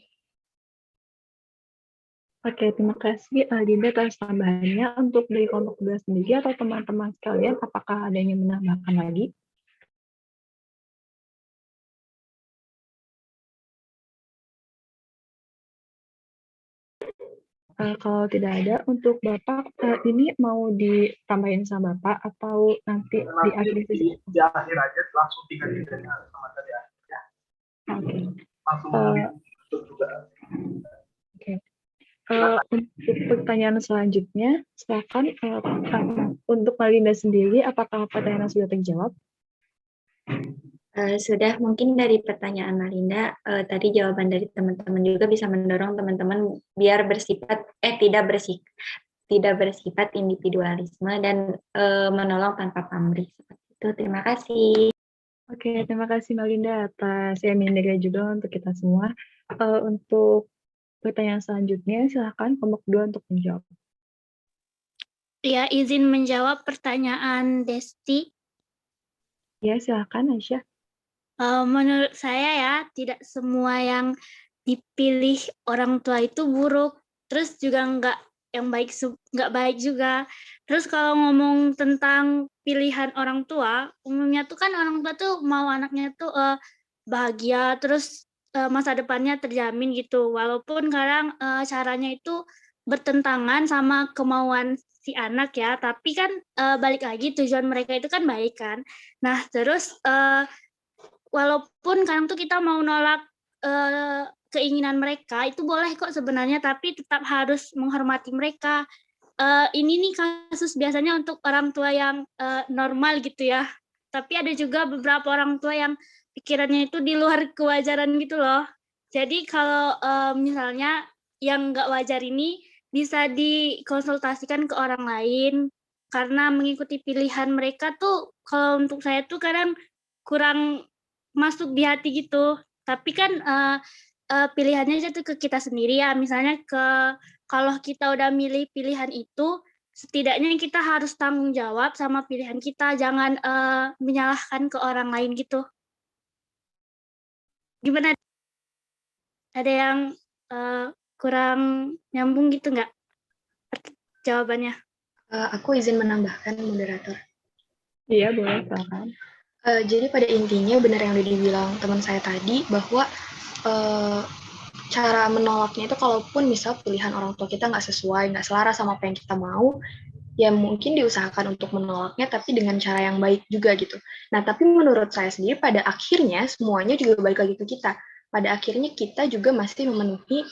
Oke, terima kasih Dinda atas tambahannya. Untuk dari kelompok 2 sendiri atau teman-teman sekalian, apakah ada yang menambahkan lagi? Kalau tidak ada, untuk Bapak ini mau ditambahin sama Bapak atau nanti di akhir sesi? Di akhir aja, langsung tiga-tiganya sama tadi ya. Oke. Langsung juga. Oke. Untuk pertanyaan selanjutnya, silakan untuk Malinda sendiri, apakah pertanyaan sudah terjawab? Sudah, mungkin dari pertanyaan Malinda, tadi jawaban dari teman-teman juga bisa mendorong teman-teman biar tidak bersifat individualisme dan menolong tanpa pamrih. Seperti itu. Terima kasih. Oke, terima kasih Malinda atas sharingnya juga untuk kita semua. Untuk pertanyaan selanjutnya, silakan kelompok 2 untuk menjawab. Ya, izin menjawab pertanyaan Desti. Ya, silakan Aisyah. Menurut saya ya, tidak semua yang dipilih orang tua itu buruk. Terus juga nggak baik juga. Terus kalau ngomong tentang pilihan orang tua, umumnya tuh kan orang tua tuh mau anaknya tuh bahagia, terus masa depannya terjamin gitu. Walaupun kadang caranya itu bertentangan sama kemauan si anak ya, tapi kan balik lagi tujuan mereka itu kan baik kan. Nah terus walaupun kadang tuh kita mau nolak keinginan mereka, itu boleh kok sebenarnya, tapi tetap harus menghormati mereka. Ini nih kasus biasanya untuk orang tua yang normal gitu ya. Tapi ada juga beberapa orang tua yang pikirannya itu di luar kewajaran gitu loh. Jadi kalau misalnya yang nggak wajar ini bisa dikonsultasikan ke orang lain, karena mengikuti pilihan mereka tuh kalau untuk saya tuh kadang kurang masuk di hati gitu. Tapi kan pilihannya itu ke kita sendiri ya. Misalnya kalau kita udah milih pilihan itu, setidaknya kita harus tanggung jawab sama pilihan kita, jangan menyalahkan ke orang lain gitu. Gimana? Ada yang kurang nyambung gitu nggak jawabannya? Aku izin menambahkan, moderator. Iya, boleh, silakan. Jadi pada intinya benar yang dibilang teman saya tadi, bahwa cara menolaknya itu kalaupun misal pilihan orang tua kita nggak sesuai, nggak selaras sama apa yang kita mau, ya mungkin diusahakan untuk menolaknya, tapi dengan cara yang baik juga gitu. Nah, tapi menurut saya sendiri pada akhirnya semuanya juga balik lagi ke kita. Pada akhirnya kita juga masih memenuhi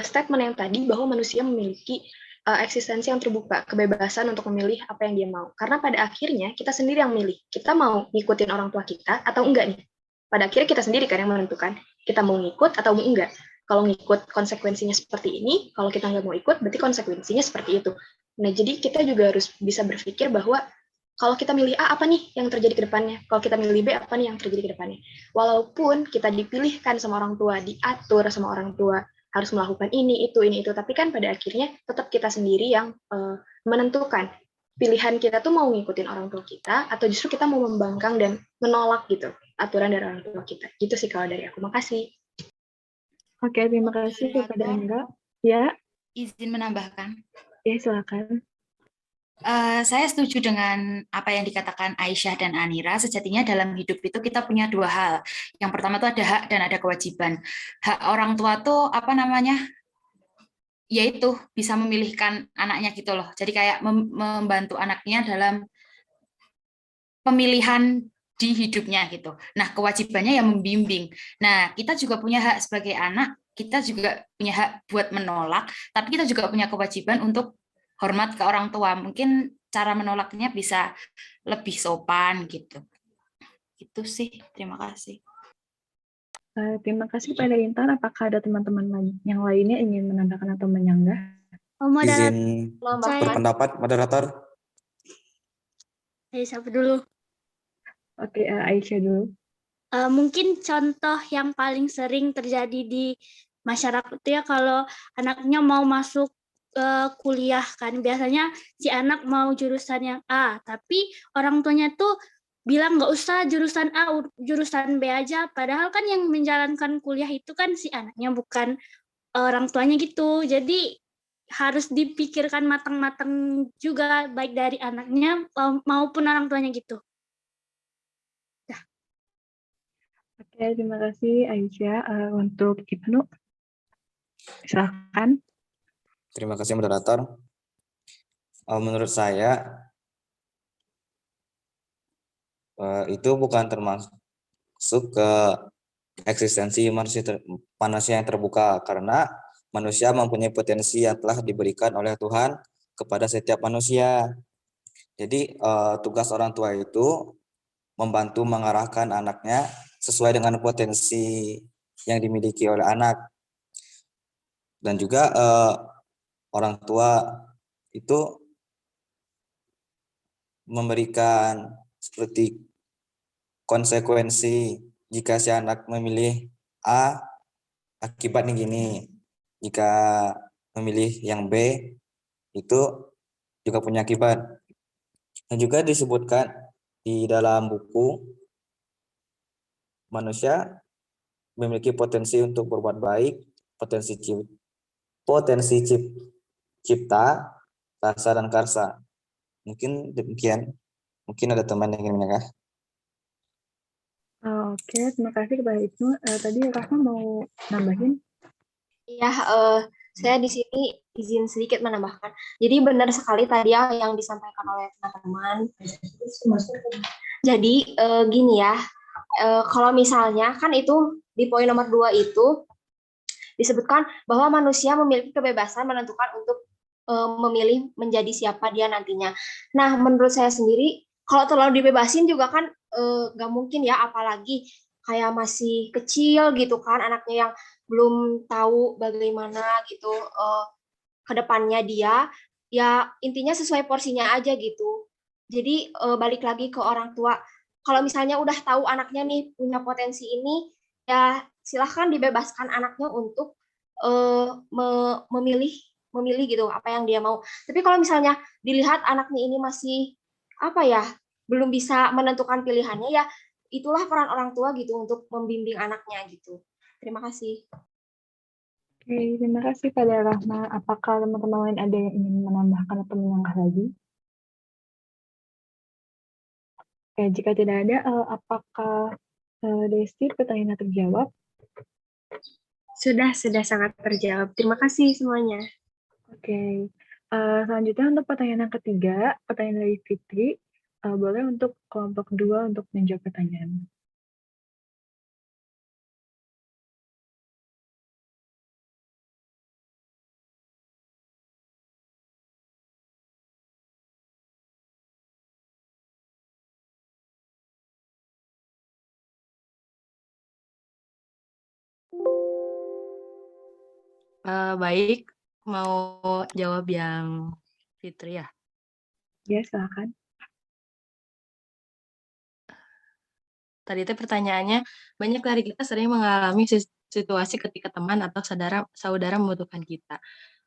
statement yang tadi bahwa manusia memiliki eksistensi yang terbuka, kebebasan untuk memilih apa yang dia mau. Karena pada akhirnya kita sendiri yang milih. Kita mau ngikutin orang tua kita atau enggak nih? Pada akhirnya kita sendiri kan yang menentukan. Kita mau ngikut atau mau enggak. Kalau ngikut konsekuensinya seperti ini, kalau kita nggak mau ikut berarti konsekuensinya seperti itu. Nah, jadi kita juga harus bisa berpikir bahwa kalau kita milih A, apa nih yang terjadi ke depannya? Kalau kita milih B, apa nih yang terjadi ke depannya? Walaupun kita dipilihkan sama orang tua, diatur sama orang tua, harus melakukan ini, itu. Tapi kan pada akhirnya tetap kita sendiri yang menentukan pilihan kita tuh mau ngikutin orang tua kita atau justru kita mau membangkang dan menolak gitu aturan dari orang tua kita. Gitu sih kalau dari aku. Makasih. Oke, terima kasih kepada Angga. Ya, Izin menambahkan. ya silakan. Saya setuju dengan apa yang dikatakan Aisyah dan Anira. Sejatinya dalam hidup itu kita punya dua hal. Yang pertama itu ada hak dan ada kewajiban. Hak orang tua tuh apa namanya? Yaitu bisa memilihkan anaknya gitu loh. Jadi kayak membantu anaknya dalam pemilihan di hidupnya gitu. Nah, kewajibannya yang membimbing. Nah, kita juga punya hak sebagai anak, kita juga punya hak buat menolak, tapi kita juga punya kewajiban untuk hormat ke orang tua. Mungkin cara menolaknya bisa lebih sopan gitu. Itu sih. Terima kasih. Terima kasih kepada Intan. Apakah ada teman-teman yang lainnya ingin menambahkan atau menyanggah? Izin berpendapat, moderator. Siapa dulu? Oke, Aisyah dulu. Mungkin contoh yang paling sering terjadi di masyarakat itu ya kalau anaknya mau masuk kuliah kan biasanya si anak mau jurusan yang A tapi orang tuanya tuh bilang nggak usah jurusan A, jurusan B aja, padahal kan yang menjalankan kuliah itu kan si anaknya bukan orang tuanya gitu. Jadi harus dipikirkan matang-matang juga baik dari anaknya maupun orang tuanya gitu. Oke, terima kasih Aisyah. Untuk Ibnu, silakan. Terima kasih moderator. Menurut saya itu bukan termasuk ke eksistensi manusia yang terbuka karena manusia mempunyai potensi yang telah diberikan oleh Tuhan kepada setiap manusia. Jadi tugas orang tua itu membantu mengarahkan anaknya sesuai dengan potensi yang dimiliki oleh anak. Dan juga orang tua itu memberikan seperti konsekuensi jika si anak memilih A, akibatnya gini. Jika memilih yang B, itu juga punya akibat. Dan juga disebutkan di dalam buku, manusia memiliki potensi untuk berbuat baik, potensi cipta, rasa, dan karsa. Mungkin demikian. Mungkin ada teman yang ingin menyanggah. Oke, terima kasih kepada Ibnu. Tadi Rahma mau nambahin? Iya, saya di sini izin sedikit menambahkan. Jadi benar sekali tadi ya yang disampaikan oleh teman-teman. Jadi gini ya, kalau misalnya kan itu di poin nomor 2 itu disebutkan bahwa manusia memiliki kebebasan menentukan untuk memilih menjadi siapa dia nantinya. Nah, menurut saya sendiri, kalau terlalu dibebasin juga kan nggak mungkin ya, apalagi kayak masih kecil gitu kan, anaknya yang belum tahu bagaimana gitu ke depannya dia, ya intinya sesuai porsinya aja gitu. Jadi balik lagi ke orang tua, kalau misalnya udah tahu anaknya nih punya potensi ini, ya silahkan dibebaskan anaknya untuk memilih gitu apa yang dia mau. Tapi kalau misalnya dilihat anaknya ini masih apa ya, belum bisa menentukan pilihannya, ya itulah peran orang tua gitu untuk membimbing anaknya gitu. Terima kasih. Oke, terima kasih pada Rahma. Apakah teman-teman lain ada yang ingin menambahkan atau menyanggah lagi? Oke, jika tidak ada, apakah Desti pertanyaannya terjawab? Sudah sangat terjawab. Terima kasih semuanya. Oke, selanjutnya untuk pertanyaan yang ketiga, pertanyaan dari Fitri, boleh untuk kelompok 2 untuk menjawab pertanyaan. Baik, mau jawab yang Fitri ya? Ya, silakan. Tadi itu pertanyaannya, banyak dari kita sering mengalami situasi ketika teman atau saudara membutuhkan kita.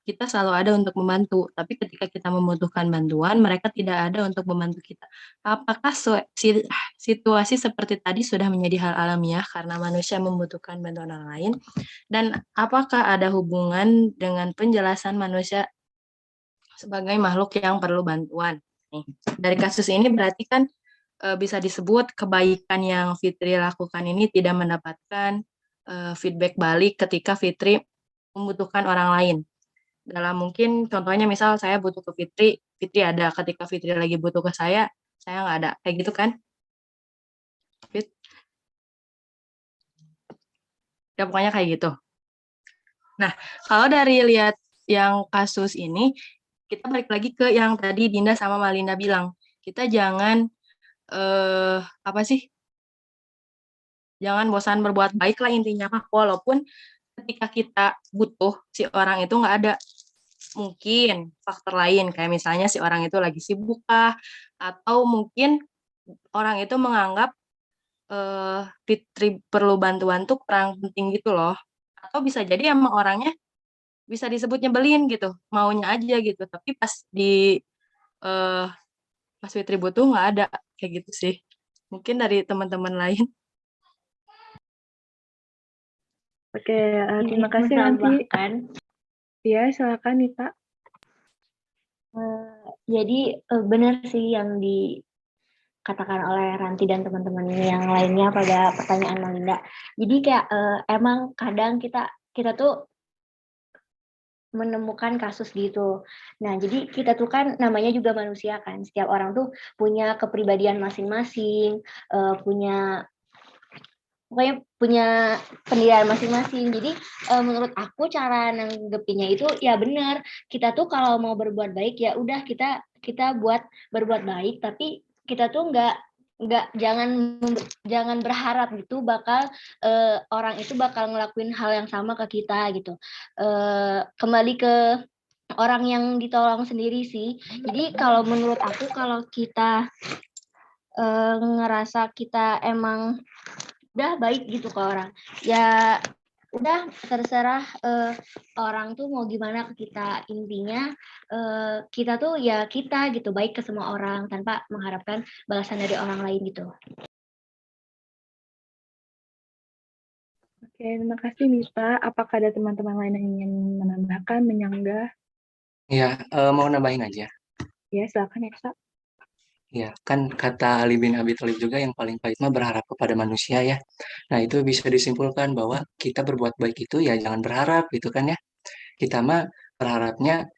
Kita selalu ada untuk membantu, tapi ketika kita membutuhkan bantuan, mereka tidak ada untuk membantu kita. Apakah situasi seperti tadi sudah menjadi hal alamiah karena manusia membutuhkan bantuan orang lain? Dan apakah ada hubungan dengan penjelasan manusia sebagai makhluk yang perlu bantuan? Nih, dari kasus ini berarti kan bisa disebut kebaikan yang Fitri lakukan ini tidak mendapatkan feedback balik ketika Fitri membutuhkan orang lain. Dalam mungkin contohnya misal saya butuh ke Fitri, Fitri ada. Ketika Fitri lagi butuh ke saya nggak ada. Kayak gitu kan? Fit? Ya pokoknya kayak gitu. Nah, kalau dari lihat yang kasus ini, kita balik lagi ke yang tadi Dinda sama Malinda bilang. Kita jangan, jangan bosan berbuat baik lah intinya. Walaupun ketika kita butuh, si orang itu nggak ada. Mungkin faktor lain kayak misalnya si orang itu lagi sibuk kah, atau mungkin orang itu menganggap Fitri perlu bantuan tuh kurang penting gitu loh, atau bisa jadi emang orangnya bisa disebut nyebelin gitu, maunya aja gitu, tapi pas Fitri butuh nggak ada, kayak gitu sih. Mungkin dari teman-teman lain. Oke, terima kasih nanti. Ya, silakan Nita. Jadi benar sih yang dikatakan oleh Ranti dan teman-teman yang lainnya pada pertanyaan Malinda. Jadi kayak emang kadang kita tuh menemukan kasus gitu. Nah, jadi kita tuh kan namanya juga manusia kan. Setiap orang tuh punya kepribadian masing-masing, pokoknya punya pendirian masing-masing. Jadi menurut aku cara nanggepinnya itu ya benar. Kita tuh kalau mau berbuat baik ya udah kita buat berbuat baik, tapi kita tuh jangan berharap gitu bakal orang itu bakal ngelakuin hal yang sama ke kita gitu. Kembali ke orang yang ditolong sendiri sih. Jadi kalau menurut aku kalau kita ngerasa kita emang udah baik gitu ke orang, ya udah terserah orang tuh mau gimana ke kita. Intinya kita tuh ya kita gitu, baik ke semua orang tanpa mengharapkan balasan dari orang lain gitu. Oke, terima kasih Nita. Apakah ada teman-teman lain yang ingin menambahkan, menyanggah? Ya, mau nambahin aja. Ya, silakan Eksa. Ya, kan kata Ali bin Abi Thalib juga yang paling pahit mah berharap kepada manusia ya. Nah, itu bisa disimpulkan bahwa kita berbuat baik itu ya jangan berharap gitu kan ya. Kita mah berharapnya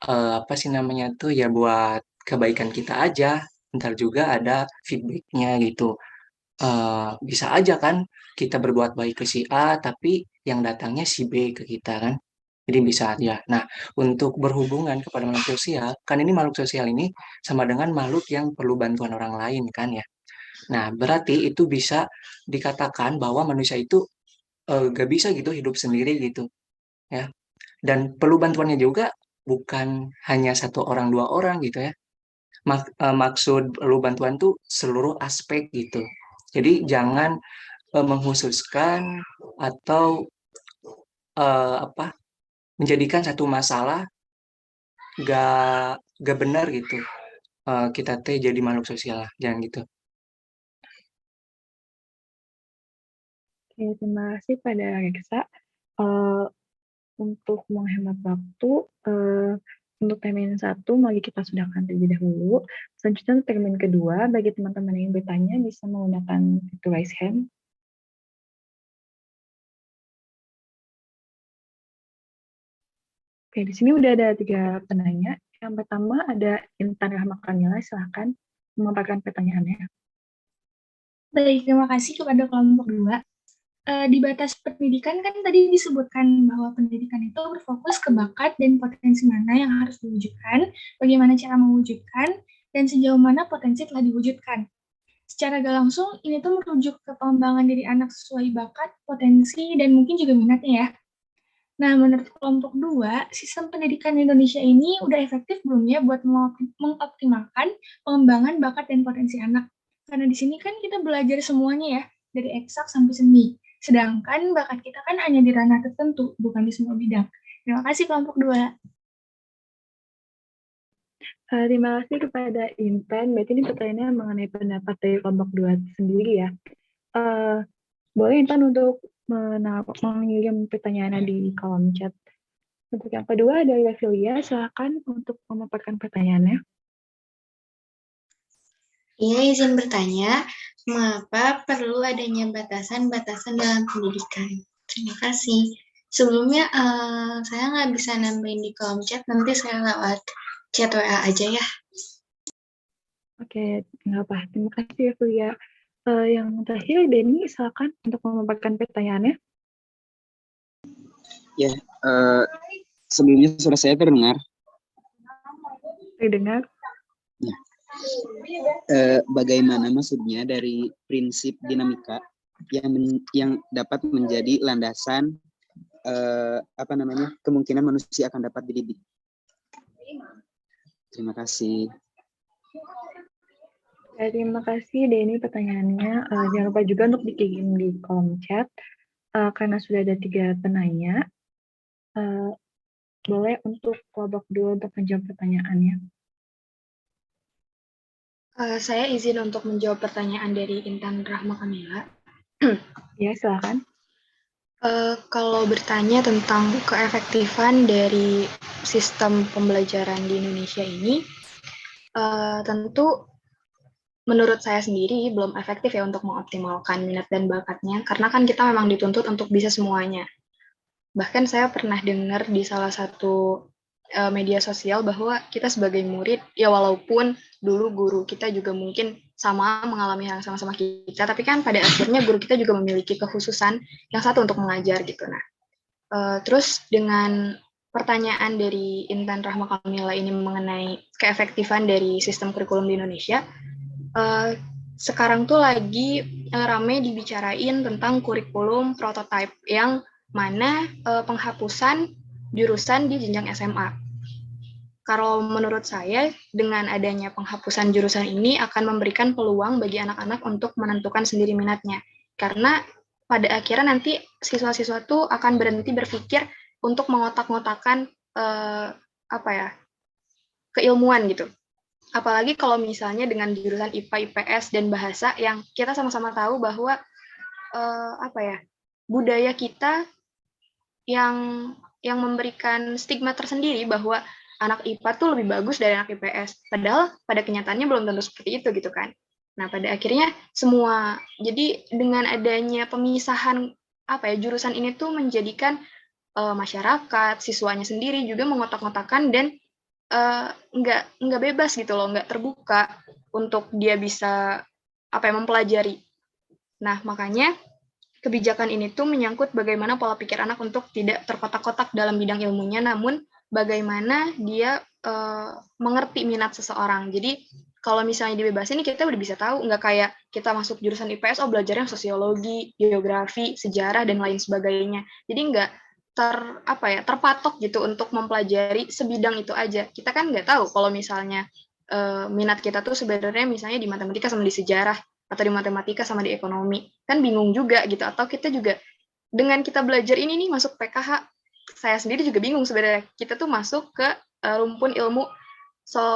apa sih namanya tuh ya buat kebaikan kita aja. Ntar juga ada feedbacknya gitu. Bisa aja kan kita berbuat baik ke si A, tapi yang datangnya si B ke kita kan. Jadi bisa aja. Nah, untuk berhubungan kepada makhluk sosial, kan ini makhluk sosial ini sama dengan makhluk yang perlu bantuan orang lain kan ya. Nah, berarti itu bisa dikatakan bahwa manusia itu gak bisa gitu hidup sendiri gitu ya. Dan perlu bantuannya juga bukan hanya satu orang dua orang gitu ya. Maksud perlu bantuan tuh seluruh aspek gitu. Jadi jangan menghususkan atau menjadikan satu masalah gak benar gitu. Kita teh jadi makhluk sosial lah, jangan gitu. Oke, terima kasih pada Reksa. Untuk menghemat waktu, untuk termin 1 mari kita sudahkan terlebih dahulu. Selanjutnya untuk termin kedua, bagi teman-teman yang bertanya bisa menggunakan fitur raise hand. Oke, di sini udah ada 3 penanya. Yang pertama ada Intan Rahma Kamila, silahkan memaparkan pertanyaannya. Baik, terima kasih kepada kelompok 2. Di batas pendidikan kan tadi disebutkan bahwa pendidikan itu berfokus ke bakat dan potensi mana yang harus diwujudkan, bagaimana cara mewujudkan, dan sejauh mana potensi telah diwujudkan. Secara gak langsung, ini tuh merujuk ke pengembangan diri anak sesuai bakat, potensi, dan mungkin juga minatnya ya. Nah, menurut kelompok 2, sistem pendidikan Indonesia ini udah efektif belum ya buat mengoptimalkan pengembangan bakat dan potensi anak? Karena di sini kan kita belajar semuanya ya, dari eksak sampai seni. Sedangkan bakat kita kan hanya di ranah tertentu, bukan di semua bidang. Terima kasih kelompok 2. Terima kasih kepada Intan. Berarti ini pertanyaannya mengenai pendapat dari kelompok 2 sendiri ya. Boleh Intan untuk mengirim pertanyaannya di kolom chat. Untuk yang kedua dari Revilia, silakan untuk memaparkan pertanyaannya. Iya, izin bertanya, mengapa perlu adanya batasan-batasan dalam pendidikan? Terima kasih. Sebelumnya, saya nggak bisa nambahin di kolom chat, nanti saya lewat chat WA aja ya. Oke, nggak apa. Terima kasih Revilia. Yang terakhir, Denny, silakan untuk memaparkan pertanyaannya. Ya, sebelumnya suara saya terdengar. Terdengar. Ya. Bagaimana maksudnya dari prinsip dinamika yang dapat menjadi landasan kemungkinan manusia akan dapat dididik. Terima kasih. Terima kasih Denny pertanyaannya. Jangan lupa juga untuk dikirim di kolom chat. Karena sudah ada 3 penanya, boleh untuk kelompok 2 untuk menjawab pertanyaannya. Saya izin untuk menjawab pertanyaan dari Intan Rahma Kamila. Ya, silakan. Kalau bertanya tentang keefektifan dari sistem pembelajaran di Indonesia ini, tentu menurut saya sendiri belum efektif ya untuk mengoptimalkan minat dan bakatnya, karena kan kita memang dituntut untuk bisa semuanya. Bahkan saya pernah dengar di salah satu media sosial bahwa kita sebagai murid, ya walaupun dulu guru kita juga mungkin sama mengalami hal yang sama-sama kita, tapi kan pada akhirnya guru kita juga memiliki kekhususan yang satu untuk mengajar gitu. Nah, terus dengan pertanyaan dari Intan Rahma Kamila ini mengenai keefektifan dari sistem kurikulum di Indonesia, sekarang tuh lagi rame dibicarain tentang kurikulum prototype yang mana penghapusan jurusan di jenjang SMA. Kalau menurut saya, dengan adanya penghapusan jurusan ini akan memberikan peluang bagi anak-anak untuk menentukan sendiri minatnya. Karena pada akhirnya nanti siswa-siswa itu akan berhenti berpikir untuk mengotak-ngotakan keilmuan gitu. Apalagi kalau misalnya dengan jurusan IPA, IPS, dan bahasa yang kita sama-sama tahu bahwa budaya kita yang memberikan stigma tersendiri bahwa anak IPA tuh lebih bagus dari anak IPS. Padahal pada kenyataannya belum tentu seperti itu gitu kan. Nah, pada akhirnya jadi dengan adanya pemisahan jurusan ini tuh menjadikan masyarakat, siswanya sendiri juga mengotak-ngotakan dan nggak bebas gitu loh, nggak terbuka untuk dia bisa mempelajari. Nah, makanya kebijakan ini tuh menyangkut bagaimana pola pikir anak untuk tidak terkotak-kotak dalam bidang ilmunya, namun bagaimana dia mengerti minat seseorang. Jadi kalau misalnya dibebasin, kita udah bisa tahu, nggak kayak kita masuk jurusan IPS, belajarnya sosiologi, geografi, sejarah, dan lain sebagainya. Jadi nggak terpatok gitu untuk mempelajari sebidang itu aja. Kita kan nggak tahu kalau misalnya minat kita tuh sebenarnya misalnya di matematika sama di sejarah, atau di matematika sama di ekonomi. Kan bingung juga gitu. Atau kita juga, dengan kita belajar ini nih masuk PKH, saya sendiri juga bingung sebenarnya. Kita tuh masuk ke rumpun ilmu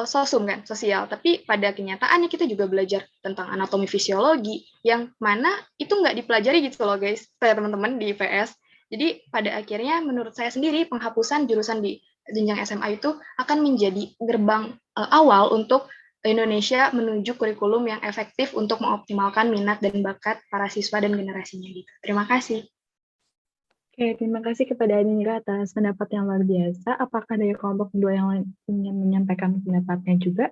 sosum kan, sosial. Tapi pada kenyataannya kita juga belajar tentang anatomi fisiologi, yang mana itu nggak dipelajari gitu loh guys, teman-teman di IPS. Jadi pada akhirnya menurut saya sendiri, penghapusan jurusan di jenjang SMA itu akan menjadi gerbang awal untuk Indonesia menuju kurikulum yang efektif untuk mengoptimalkan minat dan bakat para siswa dan generasinya gitu. Terima kasih. Oke, terima kasih kepada Adinda atas pendapat yang luar biasa. Apakah dari kelompok 2 yang lain ingin menyampaikan pendapatnya juga?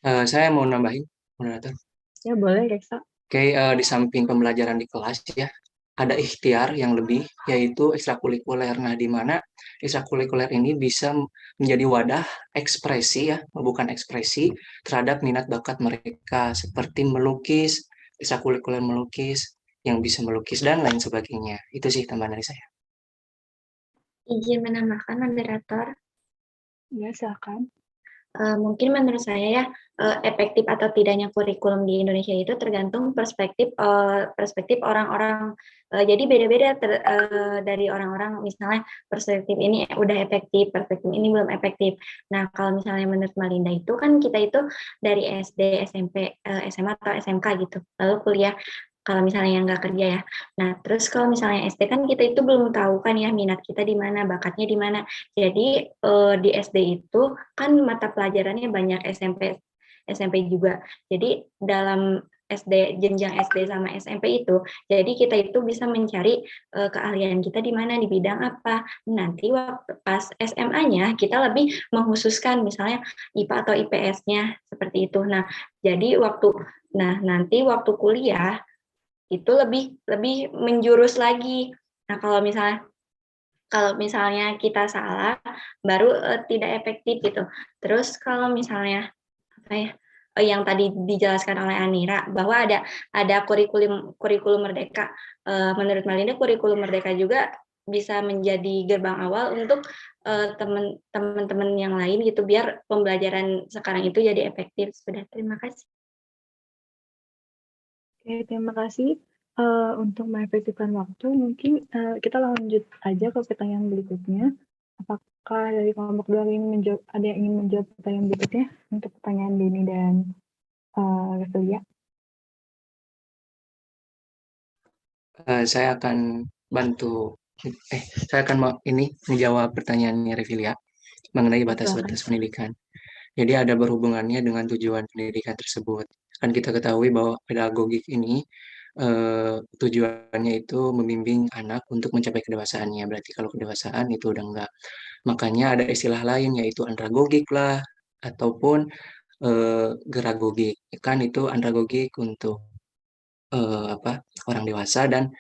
Saya mau nambahin, moderator. Ya, boleh, Reksa. Oke, di samping pembelajaran di kelas ya, ada ikhtiar yang lebih, yaitu ekstrakurikuler. Nah, di mana ekstrakurikuler ini bisa menjadi wadah ekspresi ya, bukan ekspresi terhadap minat bakat mereka, seperti melukis, ekstrakurikuler melukis, yang bisa melukis, dan lain sebagainya. Itu sih tambahan dari saya. Izin menambahkan, moderator. Ya, silakan. Mungkin menurut saya ya, efektif atau tidaknya kurikulum di Indonesia itu tergantung perspektif orang-orang. Jadi beda-beda dari orang-orang, misalnya perspektif ini udah efektif, perspektif ini belum efektif. Nah, kalau misalnya menurut Malinda itu kan kita itu dari SD, SMP, SMA atau SMK gitu, lalu kuliah kalau misalnya yang nggak kerja ya. Nah, terus kalau misalnya SD kan kita itu belum tahu kan ya minat kita di mana, bakatnya di mana. Jadi di SD itu kan mata pelajarannya banyak, SMP juga. Jadi dalam jenjang SD sama SMP itu, jadi kita itu bisa mencari keahlian kita di mana, di bidang apa. Nanti waktu pas SMA-nya kita lebih menghususkan misalnya IPA atau IPS-nya seperti itu. Nanti waktu kuliah itu lebih menjurus lagi. Nah, kalau misalnya kita salah, baru tidak efektif gitu. Terus kalau misalnya apa ya, yang tadi dijelaskan oleh Anira bahwa ada kurikulum merdeka. Menurut Malinda kurikulum merdeka juga bisa menjadi gerbang awal untuk teman-teman yang lain gitu, biar pembelajaran sekarang itu jadi efektif. Sudah, terima kasih. Oke, terima kasih. Untuk mengefektifkan waktu, mungkin kita lanjut aja ke pertanyaan berikutnya. Apakah dari kelompok 2 ada yang ingin menjawab pertanyaan berikutnya untuk pertanyaan Dini dan Revelia? Saya akan bantu. Saya akan menjawab pertanyaannya Revelia mengenai batas-batas pendidikan. Jadi ada berhubungannya dengan tujuan pendidikan tersebut. Kan kita ketahui bahwa pedagogik ini tujuannya itu membimbing anak untuk mencapai kedewasaannya. Berarti kalau kedewasaan itu udah enggak. Makanya ada istilah lain yaitu andragogik lah ataupun geragogik. Kan itu andragogik untuk orang dewasa dan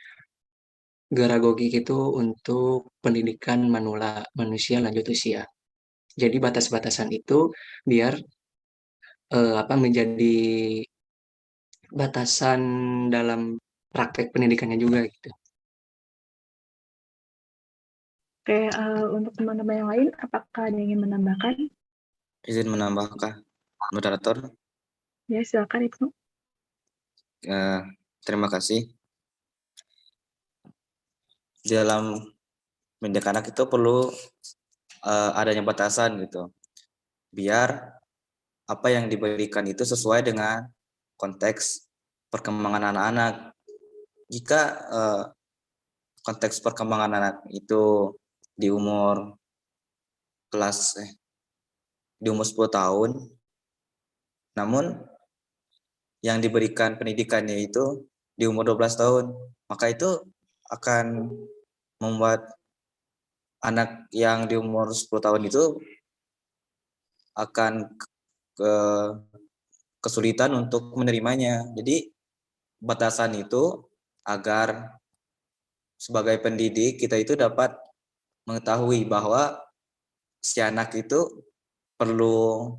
geragogik itu untuk pendidikan manusia lanjut usia. Jadi batas-batasan itu biar menjadi batasan dalam praktek pendidikannya juga gitu. Oke, untuk teman-teman yang lain, apakah ada yang ingin menambahkan? Izin menambahkan, moderator. Ya, silakan Ibnu. Terima kasih. Dalam mendidik anak itu perlu adanya batasan gitu, biar apa yang diberikan itu sesuai dengan konteks perkembangan anak-anak. Jika konteks perkembangan anak itu di umur 10 tahun, namun yang diberikan pendidikannya itu di umur 12 tahun, maka itu akan membuat anak yang di umur 10 tahun itu akan kesulitan untuk menerimanya. Jadi batasan itu agar sebagai pendidik kita itu dapat mengetahui bahwa si anak itu perlu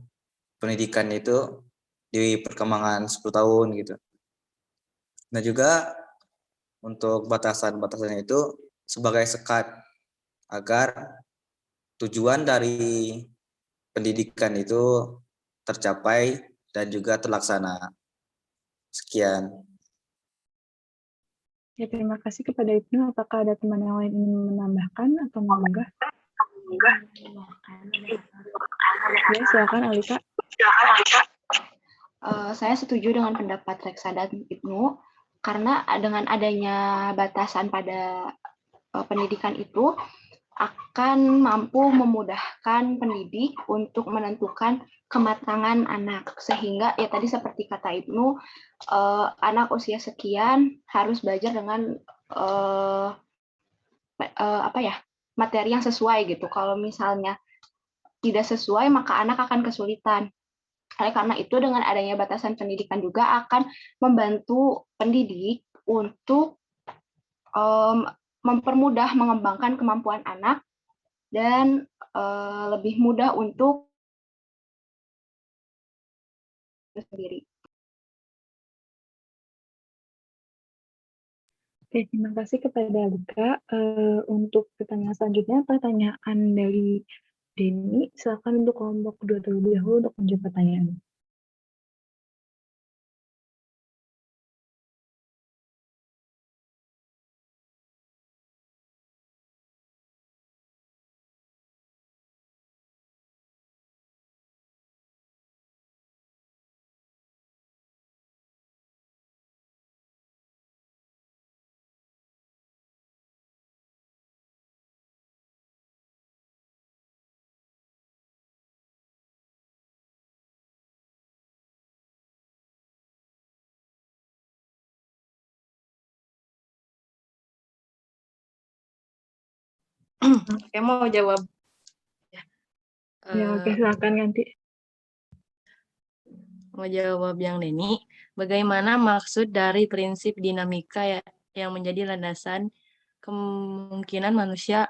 pendidikan itu di perkembangan 10 tahun gitu. Nah juga untuk batasan-batasannya itu sebagai sekat agar tujuan dari pendidikan itu tercapai dan juga terlaksana. Sekian. Ya, terima kasih kepada Ibnu. Apakah ada teman yang lain ingin menambahkan atau menggah? Ya, silakan Alika. Saya setuju dengan pendapat Reksa dan Ibnu, karena dengan adanya batasan pada pendidikan itu akan mampu memudahkan pendidik untuk menentukan kematangan anak, sehingga ya tadi seperti kata Ibnu, anak usia sekian harus belajar dengan materi yang sesuai gitu. Kalau misalnya tidak sesuai, maka anak akan kesulitan. Oleh karena itu, dengan adanya batasan pendidikan juga akan membantu pendidik untuk mempermudah mengembangkan kemampuan anak dan lebih mudah untuk sendiri. Oke, terima kasih kepada Alika. Untuk pertanyaan selanjutnya, pertanyaan dari Denny, silakan untuk kelompok 2 terlebih dahulu untuk menjawab pertanyaan. Oke, mau jawab. Ya, oke, silakan ganti. Mau jawab yang Denny. Bagaimana maksud dari prinsip dinamika ya, yang menjadi landasan kemungkinan manusia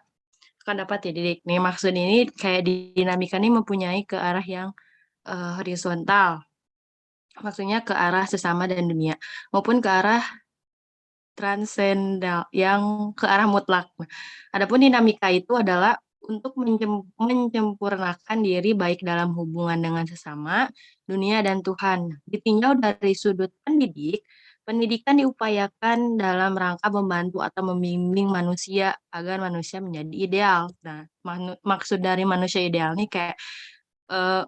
akan dapat dididik. Nih, maksud ini kayak dinamika ini mempunyai ke arah yang horizontal. Maksudnya ke arah sesama dan dunia, maupun ke arah transendal yang ke arah mutlak. Adapun dinamika itu adalah untuk menyempurnakan diri baik dalam hubungan dengan sesama, dunia, dan Tuhan. Ditinjau dari sudut pendidik, pendidikan diupayakan dalam rangka membantu atau membimbing manusia agar manusia menjadi ideal. Nah, maksud dari manusia ideal ini kayak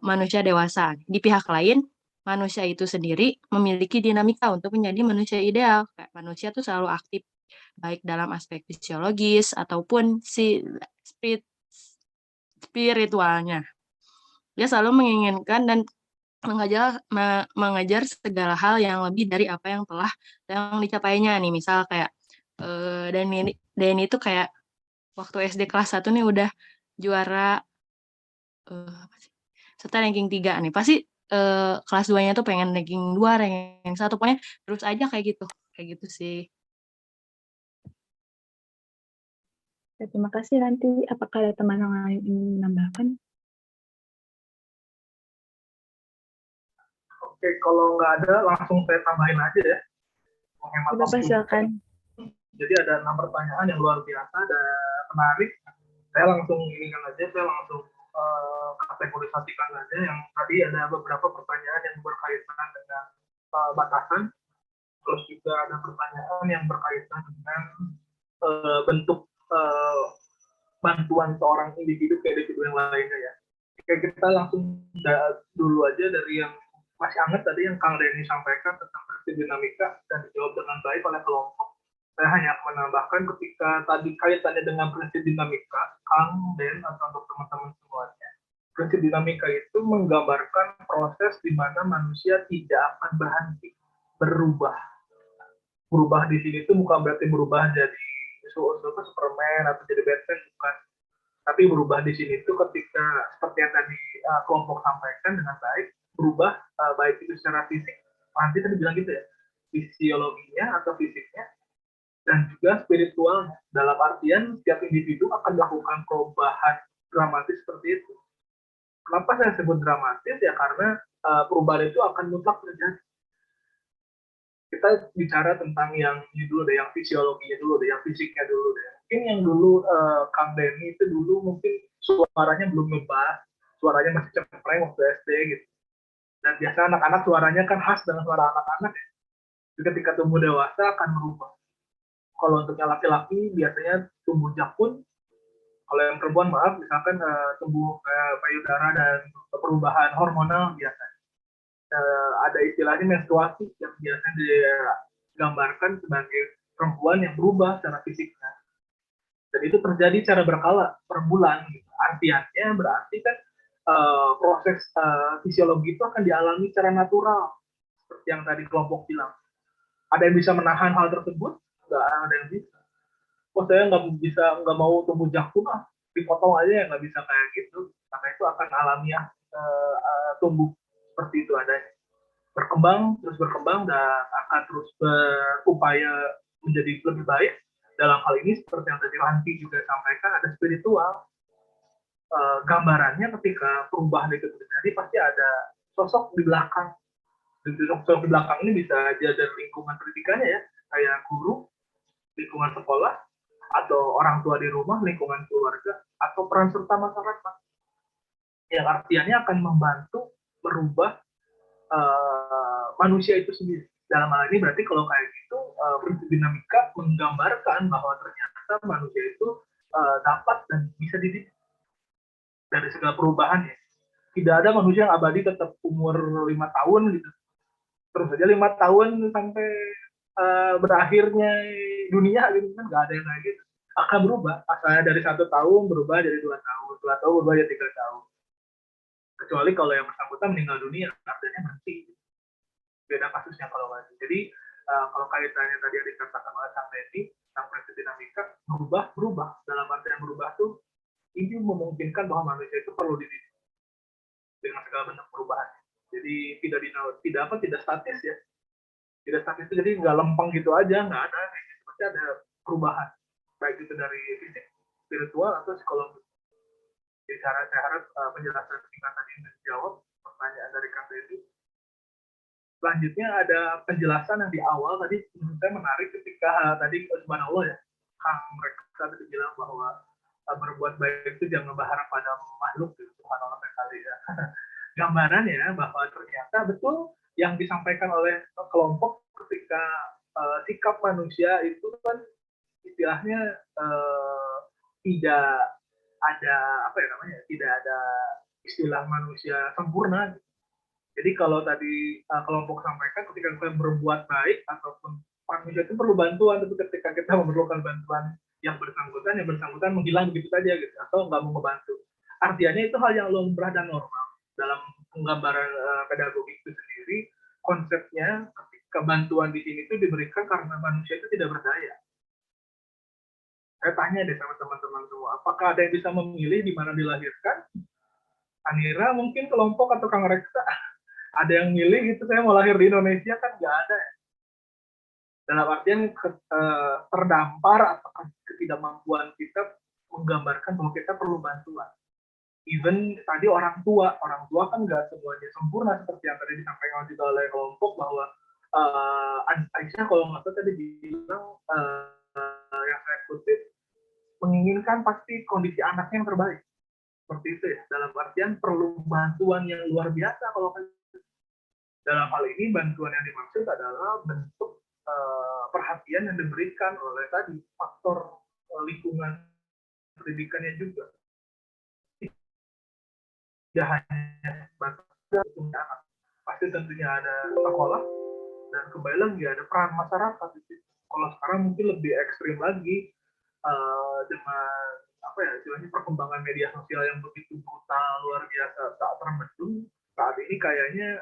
manusia dewasa. Di pihak lain, manusia itu sendiri memiliki dinamika untuk menjadi manusia ideal. Kayak manusia tuh selalu aktif, baik dalam aspek fisiologis ataupun spiritualnya. Dia selalu menginginkan dan mengajar segala hal yang lebih dari apa yang telah yang dicapainya nih. Misal kayak dan itu kayak waktu SD kelas 1 nih udah juara serta ranking 3 nih. Pasti kelas 2-nya tuh pengen ranking 2, ranking 1, pokoknya terus aja kayak gitu. Kayak gitu sih. Ya, terima kasih. Nanti apakah ada teman yang lain ingin menambahkan? Oke, kalau nggak ada, langsung saya tambahin aja ya. Menghemat Bapak waktu. silakan. Jadi ada 6 pertanyaan yang luar biasa dan menarik. Saya langsung kategorisasikan saja. Yang tadi ada beberapa pertanyaan yang berkaitan dengan batasan, terus juga ada pertanyaan yang berkaitan dengan bentuk bantuan seorang individu ke individu yang lainnya ya. Oke, kita langsung dulu aja dari yang masih hangat tadi yang Kang Denny sampaikan tentang prinsip dinamika dan dijawab dengan baik oleh kelompok. Saya hanya menambahkan ketika tadi kaitannya dengan prinsip dinamika, Kang Den atau untuk teman-teman semuanya, prinsip dinamika itu menggambarkan proses di mana manusia tidak akan berhenti berubah. Berubah di sini itu bukan berarti berubah jadi Superman atau jadi Batman, bukan. Tapi berubah di sini itu ketika seperti yang tadi kelompok sampaikan dengan baik, berubah baik itu secara fisik, nanti tadi bilang gitu ya, fisiologinya atau fisiknya, dan juga spiritual. Dalam artian setiap individu akan melakukan perubahan dramatis seperti itu. Kenapa saya sebut dramatis? Ya karena perubahan itu akan mutlak terjadi. Kita bicara tentang yang ini dulu deh, yang fisiologinya dulu deh, yang fisiknya dulu deh. Mungkin yang dulu Kang Denny itu dulu mungkin suaranya belum ngebas, suaranya masih cempreng waktu SD gitu. Dan biasa anak-anak suaranya kan khas dengan suara anak-anak ya. Jadi ketika tumbuh dewasa akan berubah. Kalau untuknya laki-laki biasanya tumbuh jakun, kalau yang perempuan maaf misalkan tumbuh payudara dan perubahan hormonal biasa. Ada istilahnya menstruasi yang biasanya digambarkan sebagai perempuan yang berubah secara fisiknya. Dan itu terjadi secara berkala per bulan. Gitu. Artinya berarti kan proses fisiologi itu akan dialami secara natural, seperti yang tadi kelompok bilang. Ada yang bisa menahan hal tersebut? Nggak ada yang bisa. Saya nggak mau tumbuh jakun dipotong aja ya, nggak bisa kayak gitu. Karena itu akan alamiah tumbuh seperti itu adanya. Terus berkembang dan akan terus berupaya menjadi lebih baik. Dalam hal ini seperti yang tadi Ranti juga sampaikan, ada spiritual. Gambarannya ketika perubahan itu terjadi pasti ada sosok di belakang. Sosok di belakang ini bisa aja dari lingkungan pendidikannya ya, kayak guru, lingkungan sekolah, atau orang tua di rumah, lingkungan keluarga, atau peran serta masyarakat. yang artiannya akan membantu merubah manusia itu sendiri. Dalam hal ini berarti kalau kayak gitu, prinsip dinamika menggambarkan bahwa ternyata manusia itu dapat dan bisa dididik dari segala perubahannya. Tidak ada manusia yang abadi tetap umur 5 tahun gitu. Terus aja 5 tahun sampai berakhirnya dunia gitu kan, nggak ada yang kayak gitu. Akan berubah. Asalnya dari 1 tahun berubah jadi 2 tahun, 2 tahun berubah jadi 3 tahun. Kecuali kalau yang bersangkutan meninggal dunia, artinya mati. Beda kasusnya kalau nggak. Jadi kalau kaitannya tadi yang dikatakan oleh Sang Teddy tentang prinsip dinamika, berubah. Dalam arti yang berubah tuh ini memungkinkan bahwa manusia itu perlu dididik dengan segala bentuk perubahan. Jadi tidak statis ya. Tidak statis itu jadi nggak lempeng gitu aja, nggak ada. Pasti ada perubahan, baik itu dari fisik, spiritual atau psikologi. Jadi saya harap penjelasan singkat tadi menjawab pertanyaan dari Kang Teddy. Selanjutnya ada penjelasan yang di awal tadi menurut saya menarik ketika tadi subhanallah ya, Kang Reksa tadi bilang bahwa berbuat baik itu jangan berharap pada makhluk, subhanallah sekali ya. Gambarannya bahwa ternyata betul yang disampaikan oleh kelompok ketika sikap manusia itu kan istilahnya tidak ada tidak ada istilah manusia sempurna. Jadi kalau tadi kelompok sampaikan ketika kita berbuat baik ataupun manusia itu perlu bantuan, tapi ketika kita memerlukan bantuan yang bersangkutan menghilang begitu saja gitu, atau nggak mau membantu. Artinya itu hal yang lumrah dan normal dalam penggambaran pedagogik itu sendiri. Konsepnya ketika bantuan di sini itu diberikan karena manusia itu tidak berdaya. Saya tanya deh sama teman-teman semua, apakah ada yang bisa memilih di mana dilahirkan? Anira mungkin kelompok atau Kang Reksa? Ada yang milih gitu, saya mau lahir di Indonesia kan nggak ada ya. Dalam artian terdampar atau ketidakmampuan kita menggambarkan bahwa kita perlu bantuan. Even tadi orang tua kan nggak semuanya sempurna seperti yang tadi disampaikan juga oleh kelompok bahwa Aisyah kalau nggak salah tadi bilang yang saya kutip menginginkan pasti kondisi anaknya yang terbaik. Seperti itu ya, dalam artian perlu bantuan yang luar biasa kalau dalam hal ini bantuan yang dimaksud adalah bentuk perhatian yang diberikan oleh tadi faktor lingkungan pendidikannya juga. Tidak hanya bantuan anak, pasti tentunya ada sekolah dan kembali lagi ada peran masyarakat. Kalau sekarang mungkin lebih ekstrim lagi dengan istilahnya perkembangan media sosial yang begitu brutal luar biasa tak terbendung. Saat ini kayaknya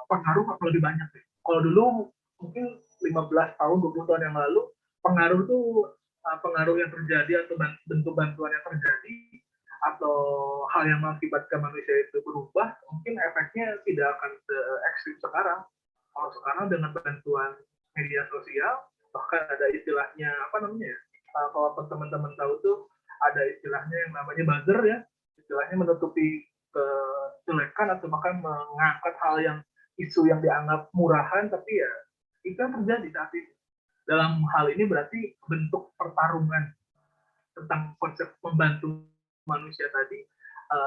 pengaruh akan lebih banyak deh. Kalau dulu mungkin 15 tahun, 20 tahun yang lalu, pengaruh yang terjadi atau bentuk bantuan yang terjadi atau hal yang mengakibatkan manusia itu berubah, mungkin efeknya tidak akan se-ekstrim sekarang. Kalau sekarang dengan bantuan media sosial, bahkan ada istilahnya kalau teman-teman tahu tuh ada istilahnya yang namanya buzzer ya, istilahnya menutupi kejelekan atau bahkan mengangkat hal yang isu yang dianggap murahan, tapi ya itu yang terjadi saat ini. Dalam hal ini berarti bentuk pertarungan tentang konsep membantu manusia tadi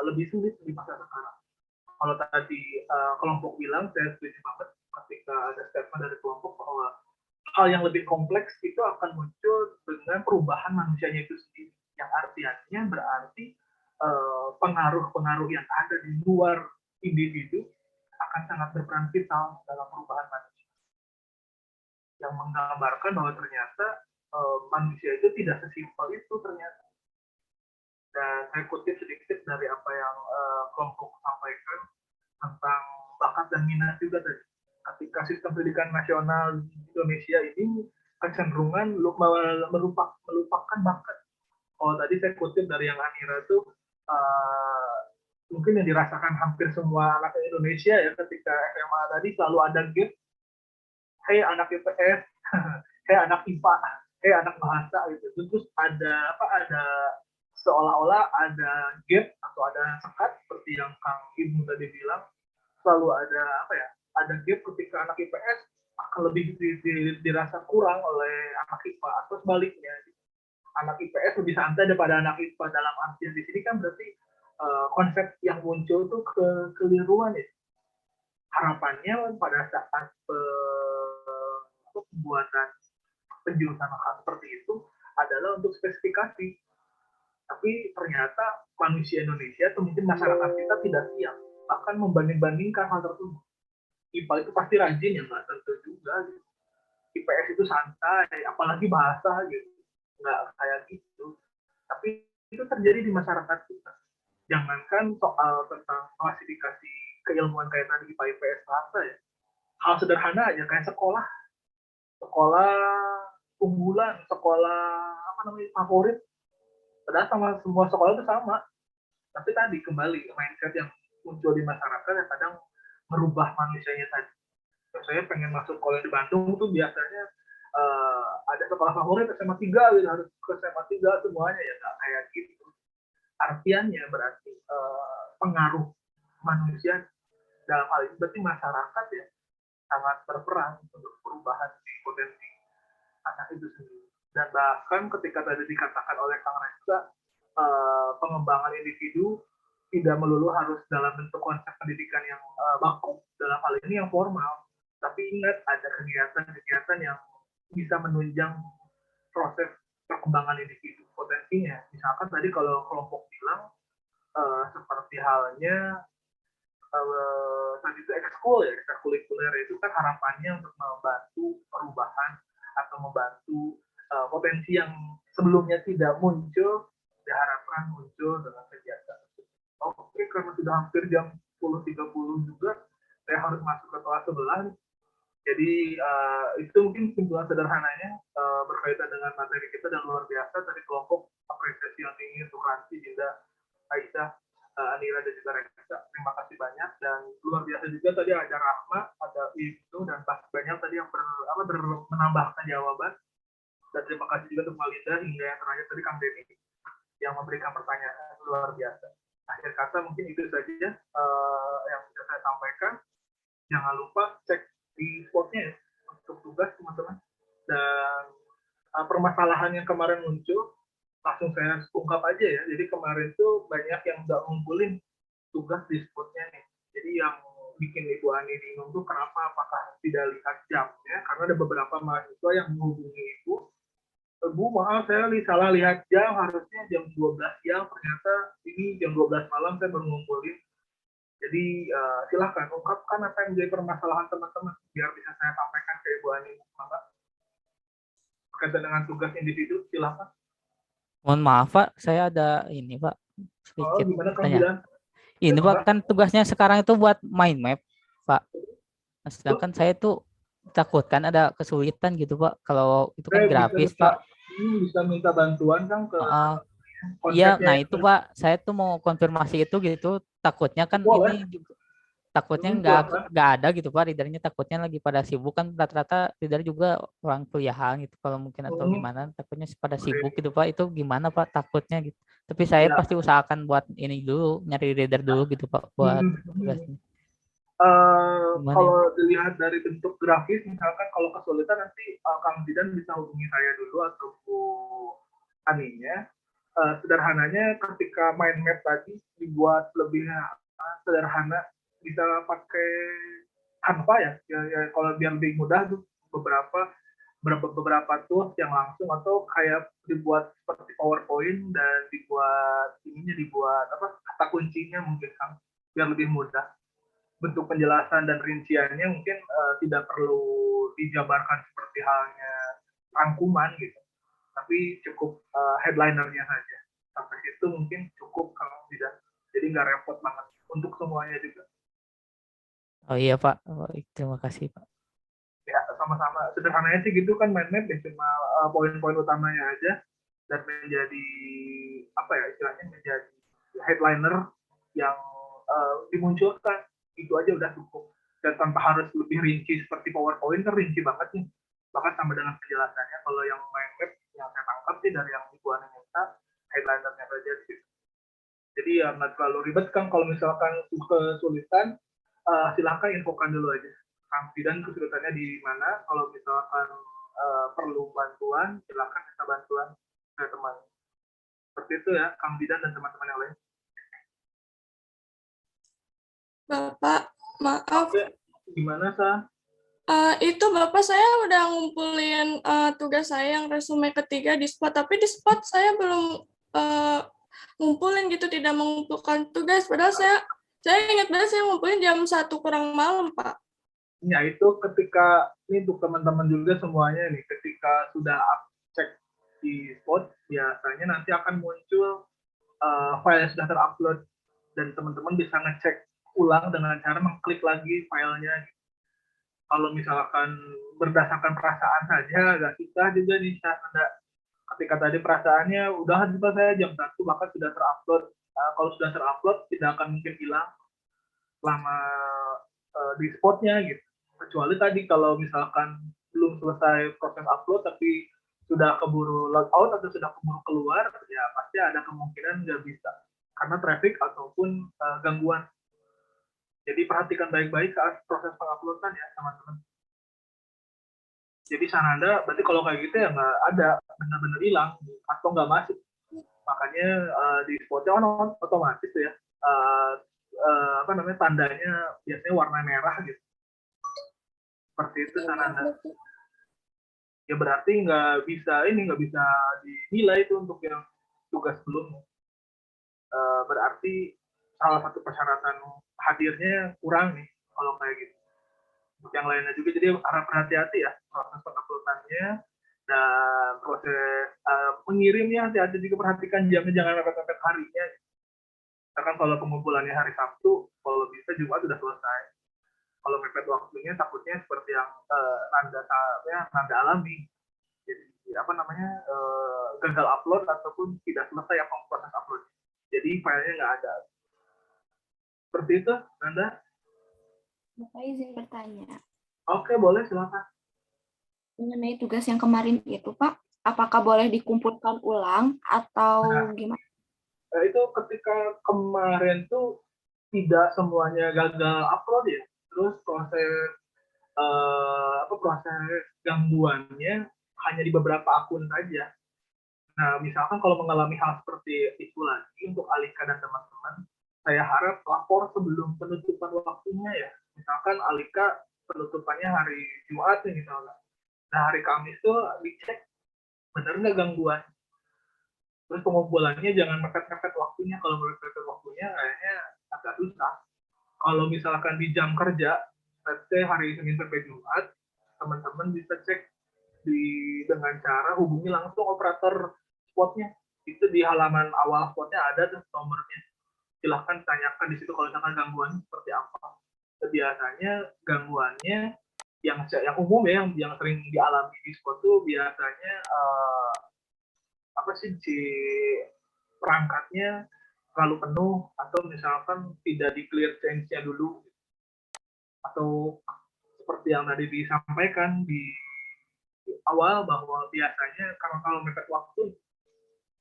lebih sulit di masa sekarang. Kalau tadi kelompok bilang, saya setuju banget ketika ada statement dari kelompok bahwa hal yang lebih kompleks itu akan muncul dengan perubahan manusianya itu sendiri, yang artinya berarti pengaruh-pengaruh yang ada di luar individu akan sangat berperan vital dalam perubahan manusia. Yang menggambarkan bahwa ternyata manusia itu tidak sesimpel itu ternyata. Dan saya kutip sedikit dari apa yang kelompok sampaikan tentang bakat dan minat juga tadi. Ketika sistem pendidikan nasional di Indonesia ini kecenderungan melupakan bakat. Kalau tadi saya kutip dari yang Anira itu mungkin yang dirasakan hampir semua anak Indonesia ya ketika SMA tadi selalu ada gap. Hey anak IPS, hey anak IPA, hey anak bahasa gitu. Terus ada seolah-olah ada gap atau ada sekat seperti yang Kang Ibnu tadi bilang, selalu ada ada gap ketika anak IPS akan lebih dirasa kurang oleh anak IPA atau sebaliknya. Anak IPS lebih santai daripada anak IPA. Dalam artian di sini kan berarti konsep yang muncul tuh kekeliruan ya. Harapannya pada saat pembuatan penjurusan hal seperti itu adalah untuk spesifikasi. Tapi ternyata manusia Indonesia atau mungkin masyarakat kita tidak siap, bahkan membanding-bandingkan hal tersebut. IPA itu pasti rajin ya, nggak tentu juga. Gitu. IPS itu santai, apalagi bahasa gitu, nggak kayak gitu. Tapi itu terjadi di masyarakat kita. Jangankan soal tentang klasifikasi keilmuan kayak tadi IPA, IPS, bahasa ya. Hal sederhana aja kayak sekolah unggulan, sekolah favorit. Padahal sama semua sekolah itu sama. Tapi tadi kembali mindset yang muncul di masyarakat yang kadang merubah manusianya tadi. Saya pengen masuk sekolah di Bandung tuh biasanya ada sekolah favorit SMA 3 gitu, harus ke SMA 3 semuanya ya, nggak kayak gitu. Artiannya berarti pengaruh manusia dalam hal ini berarti masyarakat ya sangat berperan untuk perubahan di potensi anak itu sendiri. Dan bahkan ketika tadi dikatakan oleh Kang Reza, pengembangan individu tidak melulu harus dalam bentuk konsep pendidikan yang baku, dalam hal ini yang formal. Tapi ingat ada kegiatan-kegiatan yang bisa menunjang proses perkembangan individu potensinya. Misalkan tadi kalau kelompok bilang seperti halnya tadi itu ekskul ya, ekstrakurikuler itu kan harapannya untuk membantu perubahan atau membantu potensi yang sebelumnya tidak muncul diharapkan muncul dengan kegiatan. Oke, karena sudah hampir jam 10.30 juga, saya harus masuk ke kelas sebelah. Jadi itu mungkin kesimpulan sederhananya berkaitan dengan materi kita dan luar biasa dari kelompok apresiasi yang tinggi untuk Ranti, Dinda, Aisyah, Anira dan juga Reksa. Terima kasih banyak dan luar biasa juga tadi ada Rahma, ada Ibnu dan banyak tadi yang menambahkan jawaban. Dan terima kasih juga untuk Malinda hingga yang terakhir tadi Kang Denny yang memberikan pertanyaan luar biasa. Akhir kata mungkin itu saja yang bisa saya sampaikan. Jangan lupa cek di spotnya ya untuk tugas teman-teman. Dan permasalahan yang kemarin muncul langsung saya ungkap aja ya. Jadi kemarin tuh banyak yang nggak ngumpulin tugas di spotnya nih. Jadi yang bikin Ibu Ani bingung tuh kenapa, apakah tidak lihat jamnya? Karena ada beberapa mahasiswa yang menghubungi Ibu, Bu maaf saya salah lihat jam, harusnya jam 12 siang, ternyata ini jam 12 malam saya baru ngumpulin. Jadi silahkan ungkapkan apa yang menjadi permasalahan teman-teman biar bisa saya sampaikan ke Ibu Ani. Berkaitan dengan tugas individu, silahkan. Mohon maaf Pak, saya ada ini Pak sedikit gimana Kang tanya. Bidan? Ini Pak kan tugasnya sekarang itu buat mind map Pak. Nah, sedangkan saya tuh takutkan ada kesulitan gitu Pak. Kalau itu kan grafis Pak. Bisa minta bantuan Kang ke iya, nah itu Pak, saya tuh mau konfirmasi itu gitu. Takutnya kan boleh. ini takutnya nggak ada gitu Pak, readernya takutnya lagi pada sibuk kan, rata-rata reader juga orang kuliahan gitu kalau mungkin atau gimana, takutnya pada sibuk gitu Pak. Itu gimana Pak takutnya gitu. Tapi saya pasti usahakan buat ini dulu, nyari reader dulu gitu Pak buat tugasnya. Kalau dilihat dari bentuk grafis, misalkan kalau kesulitan nanti Kang Bidan bisa hubungi saya dulu atau Bu Aninya. Sederhananya ketika mind map tadi dibuat lebih sederhana, bisa pakai Canva ya, kalau biar lebih mudah tuh beberapa tools yang langsung atau kayak dibuat seperti PowerPoint dan dibuat kata kuncinya mungkin Kang, biar lebih mudah. Bentuk penjelasan dan rinciannya mungkin tidak perlu dijabarkan seperti halnya rangkuman gitu, tapi cukup headlinernya saja. Sampai situ mungkin cukup kalau tidak, jadi nggak repot banget untuk semuanya juga. Oh iya Pak, terima kasih Pak. Ya sama-sama, sederhananya sih gitu kan, mind map ya cuma poin-poin utamanya aja dan menjadi istilahnya menjadi headliner yang dimunculkan, itu aja udah cukup. Dan tanpa harus lebih rinci seperti PowerPoint, kan rinci banget nih, bahkan sama dengan penjelasannya. Kalau yang mind map yang saya tangkap sih dari yang Ibu Ani minta, headlinernya saja gitu. Jadi ya nggak terlalu ribet kan. Kalau misalkan kesulitan, silahkan infokan dulu aja Kang Bidan kesulitannya di mana. Kalau misalkan perlu bantuan, silahkan minta bantuan ke teman. Seperti itu ya Kang Bidan dan teman-teman yang lain. Bapak, maaf. Oke, gimana, Sa? Itu Bapak, saya udah ngumpulin tugas saya yang resume ketiga di spot, tapi di spot saya belum ngumpulin gitu, tidak mengumpulkan tugas. Padahal saya ingat banget saya ngumpulin jam 1 kurang malam, Pak. Ya, itu ketika, ini untuk teman-teman juga semuanya nih, ketika sudah cek di spot, biasanya nanti akan muncul file yang sudah terupload, dan teman-teman bisa ngecek ulang dengan cara mengklik lagi filenya. Kalau misalkan berdasarkan perasaan saja agak susah juga nih, ketika tadi perasaannya udah selesai jam 1 bahkan sudah terupload. Kalau sudah terupload tidak akan mungkin hilang selama di spotnya gitu. Kecuali tadi kalau misalkan belum selesai proses upload tapi sudah keburu logout atau sudah keburu keluar, ya pasti ada kemungkinan nggak bisa karena traffic ataupun gangguan. Jadi perhatikan baik-baik saat proses penguploadan ya teman-teman. Jadi Sananda, berarti kalau kayak gitu ya nggak ada, benar-benar hilang atau nggak masuk. Makanya di spotnya otomatis tuh ya, tandanya biasanya warna merah gitu. Seperti itu Sananda. Ya berarti nggak bisa dinilai itu untuk yang tugas sebelumnya. Berarti salah satu persyaratan hadirnya kurang nih kalau kayak gitu. Untuk yang lainnya juga, jadi harap berhati-hati ya proses penguploadannya dan proses mengirimnya, hati-hati juga, perhatikan jamnya, jangan mepet-mepet harinya. Misalkan kalau pengumpulannya hari Sabtu, kalau bisa Jumat sudah selesai. Kalau mepet waktunya takutnya seperti yang Nanda alami. Jadi gagal upload ataupun tidak selesai proses upload. Jadi filenya nggak ada. Seperti itu, Nanda. Bapak izin bertanya. Oke, boleh, silakan. Mengenai tugas yang kemarin itu, Pak, apakah boleh dikumpulkan ulang atau gimana? Itu ketika kemarin tuh tidak semuanya gagal upload ya. Terus proses gangguannya hanya di beberapa akun saja. Nah, misalkan kalau mengalami hal seperti itu lagi untuk Alika dan teman-teman, saya harap lapor sebelum penutupan waktunya ya. Misalkan Alika penutupannya hari Jumat nih misalnya. Nah, hari Kamis tuh dicek benar nggak gangguan. Terus pengumpulannya jangan mepet-mepet waktunya. Kalau mepet waktunya kayaknya agak susah. Kalau misalkan di jam kerja, let's say hari Senin sampai Jumat, teman-teman bisa cek dengan cara hubungi langsung operator spotnya. Itu di halaman awal spotnya ada tuh nomornya. Silahkan tanyakan di situ kalau misalkan gangguannya seperti apa. Biasanya gangguannya yang umum ya, yang sering dialami di spot tuh biasanya si perangkatnya terlalu penuh atau misalkan tidak di clear change-nya dulu, atau seperti yang tadi disampaikan di awal bahwa biasanya kalau mepet waktu,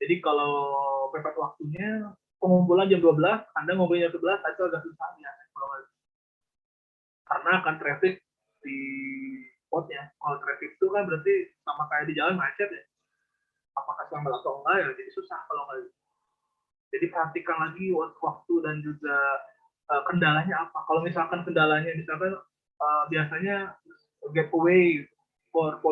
jadi kalau mepet waktunya pengumpulan jam 12, Anda ngomongin jam 11, itu agak susah ya, karena akan traffic di spotnya. Kalau traffic itu kan berarti sama kayak di jalan macet ya, apakah selamat atau enggak ya, jadi susah kalau nggak. Jadi perhatikan lagi waktu dan juga kendalanya apa. Kalau misalkan kendalanya biasanya gateway 4.0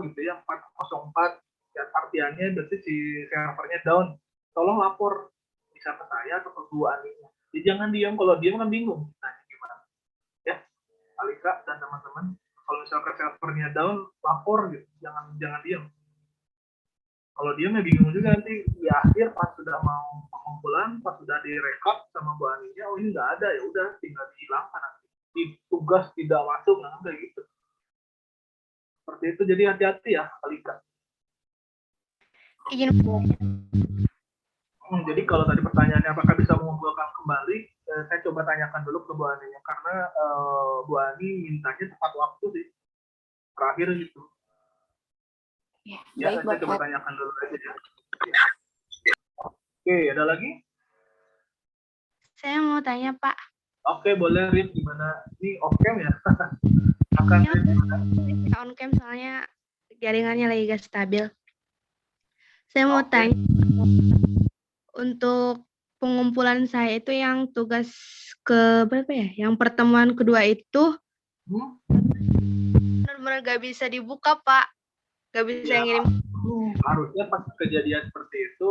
gitu ya, 404, ya artiannya berarti si servernya down. Tolong lapor bisa ke saya atau ke Bu Aninya. Jadi jangan diam, kalau diam kan bingung tanya gimana. Ya, Alika dan teman-teman, kalau misalkan servernya down, lapor gitu, jangan diam. Kalau diam ya bingung juga nanti di akhir pas sudah mau pengumpulan, pas sudah direkap sama Bu Aninya, oh ini nggak ada, ya udah tinggal dihilangkan nanti. Di tugas tidak masuk, nah udah gitu. Seperti itu, jadi hati-hati ya, Alika. Jadi kalau tadi pertanyaannya apakah bisa mengumpulkan kembali, saya coba tanyakan dulu ke Bu Aninya, karena Bu Ani mintanya tepat waktu sih, terakhir gitu. Ya, saya coba tanyakan dulu aja ya. Oke, ada lagi? Saya mau tanya, Pak. Oke, boleh, Rin. Gimana? Ini off-cam ya? On-cam soalnya jaringannya lagi gak stabil. Saya mau tanya, untuk pengumpulan saya itu yang tugas ke berapa ya? Yang pertemuan kedua itu benar-benar gak bisa dibuka, Pak. Gak bisa Ya, ngirim. harusnya pas kejadian seperti itu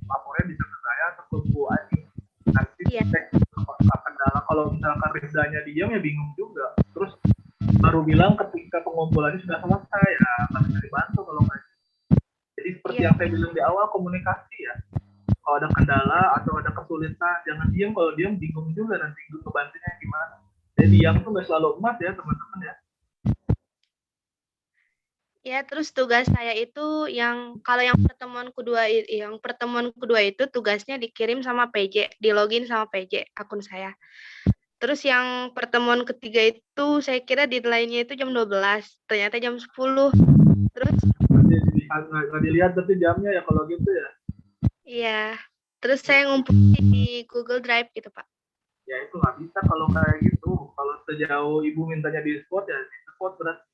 lapornya bisa ke saya atau ke Bu Ani. Nanti cek apa kendala. Kalau misalkan Rizanya diam ya bingung juga. Terus baru bilang ketika pengumpulannya sudah selesai ya nggak bisa dibantu kalau nggak. Jadi seperti yang saya bilang di awal, komunikasi ya. Kalau ada kendala atau ada kesulitan jangan diam. Kalau diam bingung juga nanti ngebantunya gimana. Jadi diam tuh nggak selalu emas ya teman-teman ya. Ya, terus tugas saya itu kalau yang pertemuan kedua itu tugasnya dikirim sama PJ, di login sama PJ akun saya. Terus yang pertemuan ketiga itu saya kira deadline-nya itu jam 12, ternyata jam 10. Terus nggak dilihat berarti jamnya ya kalau gitu ya. iya, terus saya ngumpulin di Google Drive gitu, Pak. Ya itu nggak bisa kalau kayak gitu. Kalau sejauh ibu mintanya di spot ya di spot berarti.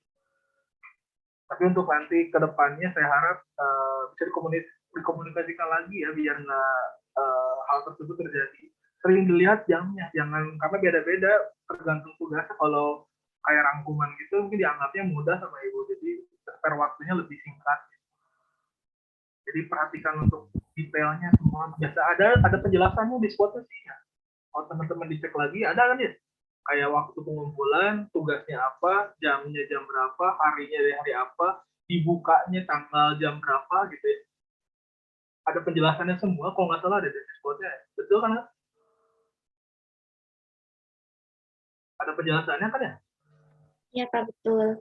Tapi untuk nanti ke depannya saya harap bisa dikomunikasikan lagi ya biar nggak hal tersebut terjadi. Sering dilihat jamnya, jangan karena beda-beda tergantung tugasnya. Kalau kayak rangkuman gitu mungkin dianggapnya mudah sama ibu, jadi spare waktunya lebih singkat. Jadi perhatikan untuk detailnya semua. Biasa ada penjelasannya di spotnya sih ya. Kalau teman-teman dicek lagi ada kan ya? Kayak waktu pengumpulan, tugasnya apa, jamnya jam berapa, harinya dari hari apa, dibukanya tanggal jam berapa gitu ya. Ada penjelasannya semua, kalau nggak salah ada di dashboardnya. Betul kan? Ada penjelasannya kan ya? Iya, Pak, betul.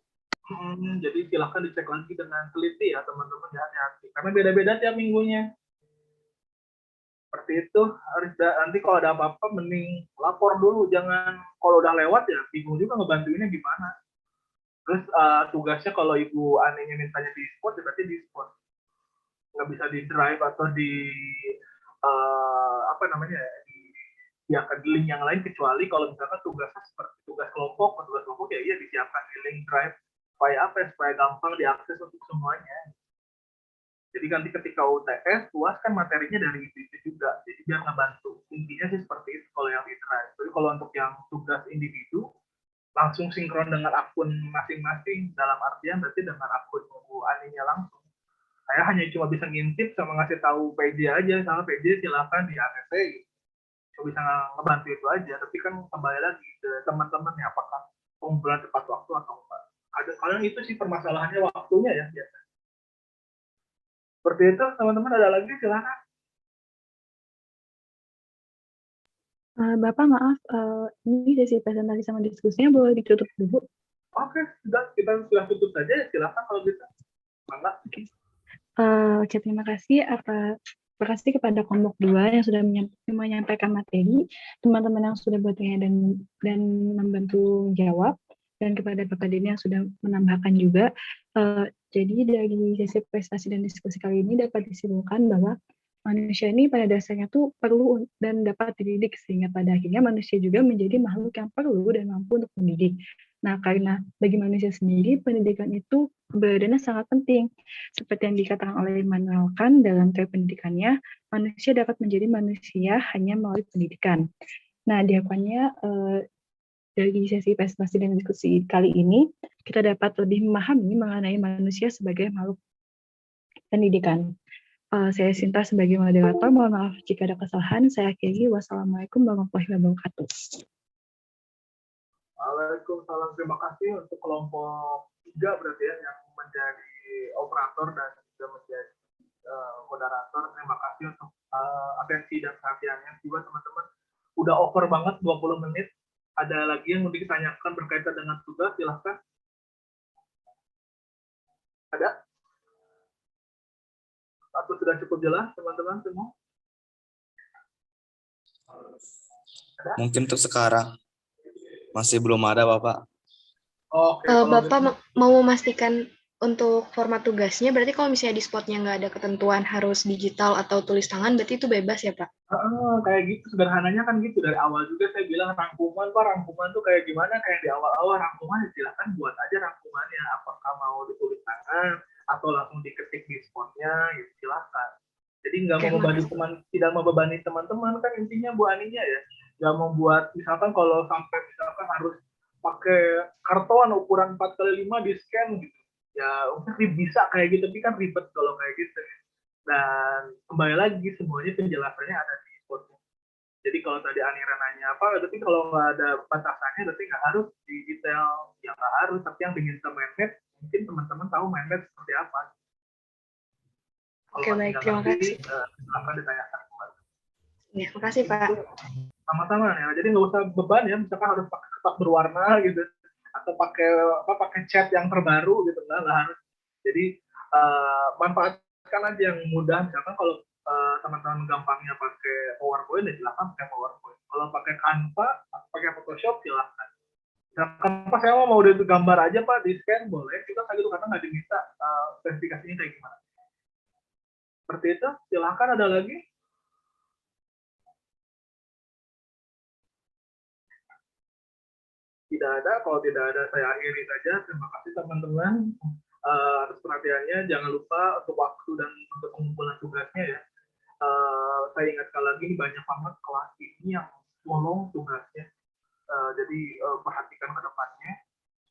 Jadi silahkan dicek lagi dengan teliti ya teman-teman, ya hati-hati. Karena beda-beda tiap minggunya. Seperti itu, harus nanti kalau ada apa-apa mending lapor dulu, jangan kalau udah lewat ya bingung juga ngebantuinnya gimana. Terus tugasnya kalau Ibu Aninya mintanya di spot ya berarti di spot, nggak bisa di drive atau di apa namanya di link yang lain, kecuali kalau misalkan tugasnya seperti tugas kelompok ya iya disiapkan di link drive supaya apa ya, supaya gampang diakses untuk semuanya. Jadi nanti ketika UTS, UAS kan materinya dari itu juga. Jadi biar ngebantu. Intinya sih seperti itu kalau yang di drive. Tapi kalau untuk yang tugas individu, langsung sinkron dengan akun masing-masing. Dalam artian berarti dengan akun Bu Aninya langsung. Saya hanya cuma bisa ngintip sama ngasih tahu PJ aja. Sama PJ silakan di ACC. Cuma bisa ngebantu itu aja. Tapi kan kembali lagi ke teman-teman ya, apakah pengumpulan tepat waktu atau enggak. Kadang itu sih permasalahannya waktunya ya biasanya. Seperti itu, teman-teman ada lagi silakan. Bapak maaf, ini sesi presentasi sama diskusinya boleh ditutup dulu? Oke, kita sudah tutup saja, silakan kalau gitu. Mangga. Oke, terima kasih kepada kelompok 2 yang sudah menyampaikan materi, teman-teman yang sudah bertanya dan membantu jawab, dan kepada Bapak Denny yang sudah menambahkan juga. Jadi dari sesi prestasi dan diskusi kali ini dapat disimpulkan bahwa manusia ini pada dasarnya tuh perlu dan dapat dididik, sehingga pada akhirnya manusia juga menjadi makhluk yang perlu dan mampu untuk mendidik. Nah, karena bagi manusia sendiri pendidikan itu keberadaannya sangat penting. Seperti yang dikatakan oleh Immanuel Kant dalam teori pendidikannya, manusia dapat menjadi manusia hanya melalui pendidikan. Nah, diharapkannya dari sesi presentasi dan diskusi kali ini, kita dapat lebih memahami mengenai manusia sebagai makhluk pendidikan. Saya Sinta sebagai moderator, mohon maaf jika ada kesalahan. Saya akhiri, wassalamualaikum warahmatullahi wabarakatuh. Waalaikumsalam, terima kasih untuk kelompok 3 berarti ya, yang menjadi operator dan juga menjadi moderator. Terima kasih untuk atensi dan perhatiannya juga teman-teman. Udah over banget 20 menit. Ada lagi yang mau ditanyakan berkaitan dengan tugas, silahkan. Ada? Atau sudah cukup jelas teman-teman semua? Ada? Mungkin untuk sekarang masih belum ada, Bapak. Oke, Bapak mau memastikan untuk format tugasnya, berarti kalau misalnya di spotnya nggak ada ketentuan harus digital atau tulis tangan, berarti itu bebas ya, Pak? Kayak gitu, sederhananya kan gitu. Dari awal juga saya bilang rangkuman, Pak, rangkuman tuh kayak gimana, kayak di awal-awal rangkuman, silakan buat aja rangkumannya, apakah mau ditulis tangan, atau langsung diketik di spotnya, gitu, silakan. Jadi Jadi nggak mau membebani tidak membebani teman-teman kan intinya Bu Aninya ya. Nggak membuat misalkan kalau sampai misalkan harus pakai karton ukuran 4x5 di scan gitu. Ya mungkin bisa kayak gitu, tapi kan ribet kalau kayak gitu. Dan kembali lagi semuanya penjelasannya ada di spotnya. Jadi kalau tadi Anira nanya apa, tapi kalau nggak ada batasannya, berarti nggak harus di detail. Ya nggak harus, tapi yang ingin mainnet, mungkin teman-teman tahu mainnet seperti apa. Oke, baik, terima kasih. Silakan ditanyakan. Ya, terima kasih Pak. Sama-sama ya, jadi nggak usah beban ya, misalkan harus pakai kertas berwarna gitu, atau pakai cat yang terbaru gitu, nggak harus. Jadi manfaatkan aja yang mudah, misalkan kalau teman-teman gampangnya pakai PowerPoint ya silakan pakai PowerPoint. Kalau pakai Canva, pakai Photoshop silakan. Misalkan Pak saya mau udah gambar aja Pak di scan boleh, kita kayak gitu karena nggak diminta spesifikasinya kayak gimana. Seperti itu, silakan ada lagi. Tidak ada, kalau tidak ada saya akhiri saja. Terima kasih teman-teman atas perhatiannya. Jangan lupa untuk waktu dan untuk pengumpulan tugasnya ya. Saya ingatkan lagi ini banyak banget kelas ini yang tolong tugasnya. Jadi perhatikan ke depannya.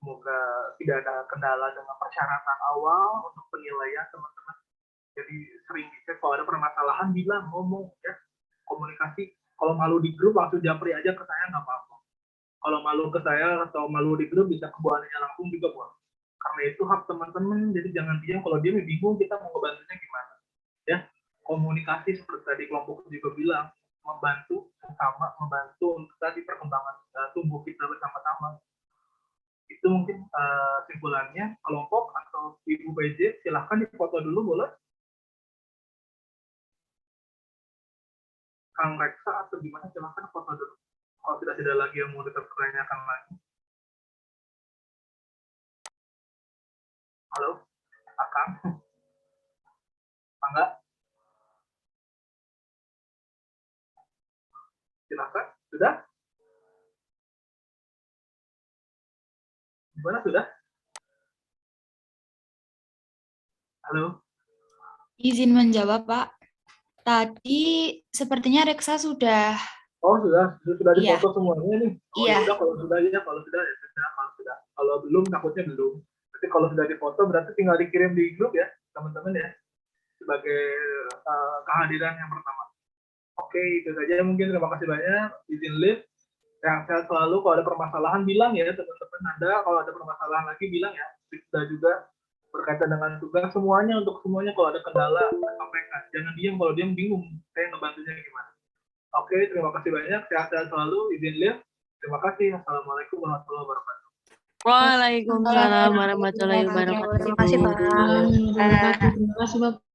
Semoga tidak ada kendala dengan persyaratan awal untuk penilaian teman-teman. Jadi sering dicek kalau ada permasalahan bilang ngomong ya, komunikasi. Kalau malu di grup langsung japri aja ke saya nggak apa-apa. Kalau malu ke saya atau malu di grup bisa ke Bu Aninya langsung juga boleh. Karena itu hak teman-teman, jadi jangan diam. Kalau dia bingung kita mau ngebantunya gimana. Ya, komunikasi seperti tadi kelompok juga bilang, membantu sama membantu untuk tadi perkembangan tubuh kita bersama-sama. Itu mungkin simpulannya. Kelompok atau Ibu PJ silahkan difoto dulu boleh. Kang Reksa atau gimana silahkan foto dulu. Kalau tidak lagi yang mau dipertanyakan lagi. Halo, Akang. Mangga. Silakan. Sudah? Gimana sudah? Halo. Izin menjawab, Pak. Tadi sepertinya Reksa sudah. Oh, sudah difoto semuanya nih. Oh, iya. Ya, kalau sudah ya sudah. Kalau belum takutnya belum. Tapi kalau sudah difoto berarti tinggal dikirim di grup ya, teman-teman ya. Sebagai kehadiran yang pertama. Oke, itu saja mungkin. Terima kasih banyak. Izin live. Sehat selalu. Kalau ada permasalahan bilang ya teman-teman. Kalau ada permasalahan lagi bilang ya. Sudah juga berkaitan dengan tugas semuanya untuk semuanya. Kalau ada kendala sampaikan. Jangan diam. Kalau diam bingung. Saya ngebantunya gimana. Oke, terima kasih banyak. Sehat-sehat selalu. Izin live. Terima kasih. Assalamualaikum warahmatullahi wabarakatuh. Waalaikumsalam warahmatullahi wabarakatuh. Terima kasih Pak. Terima kasih Bapak.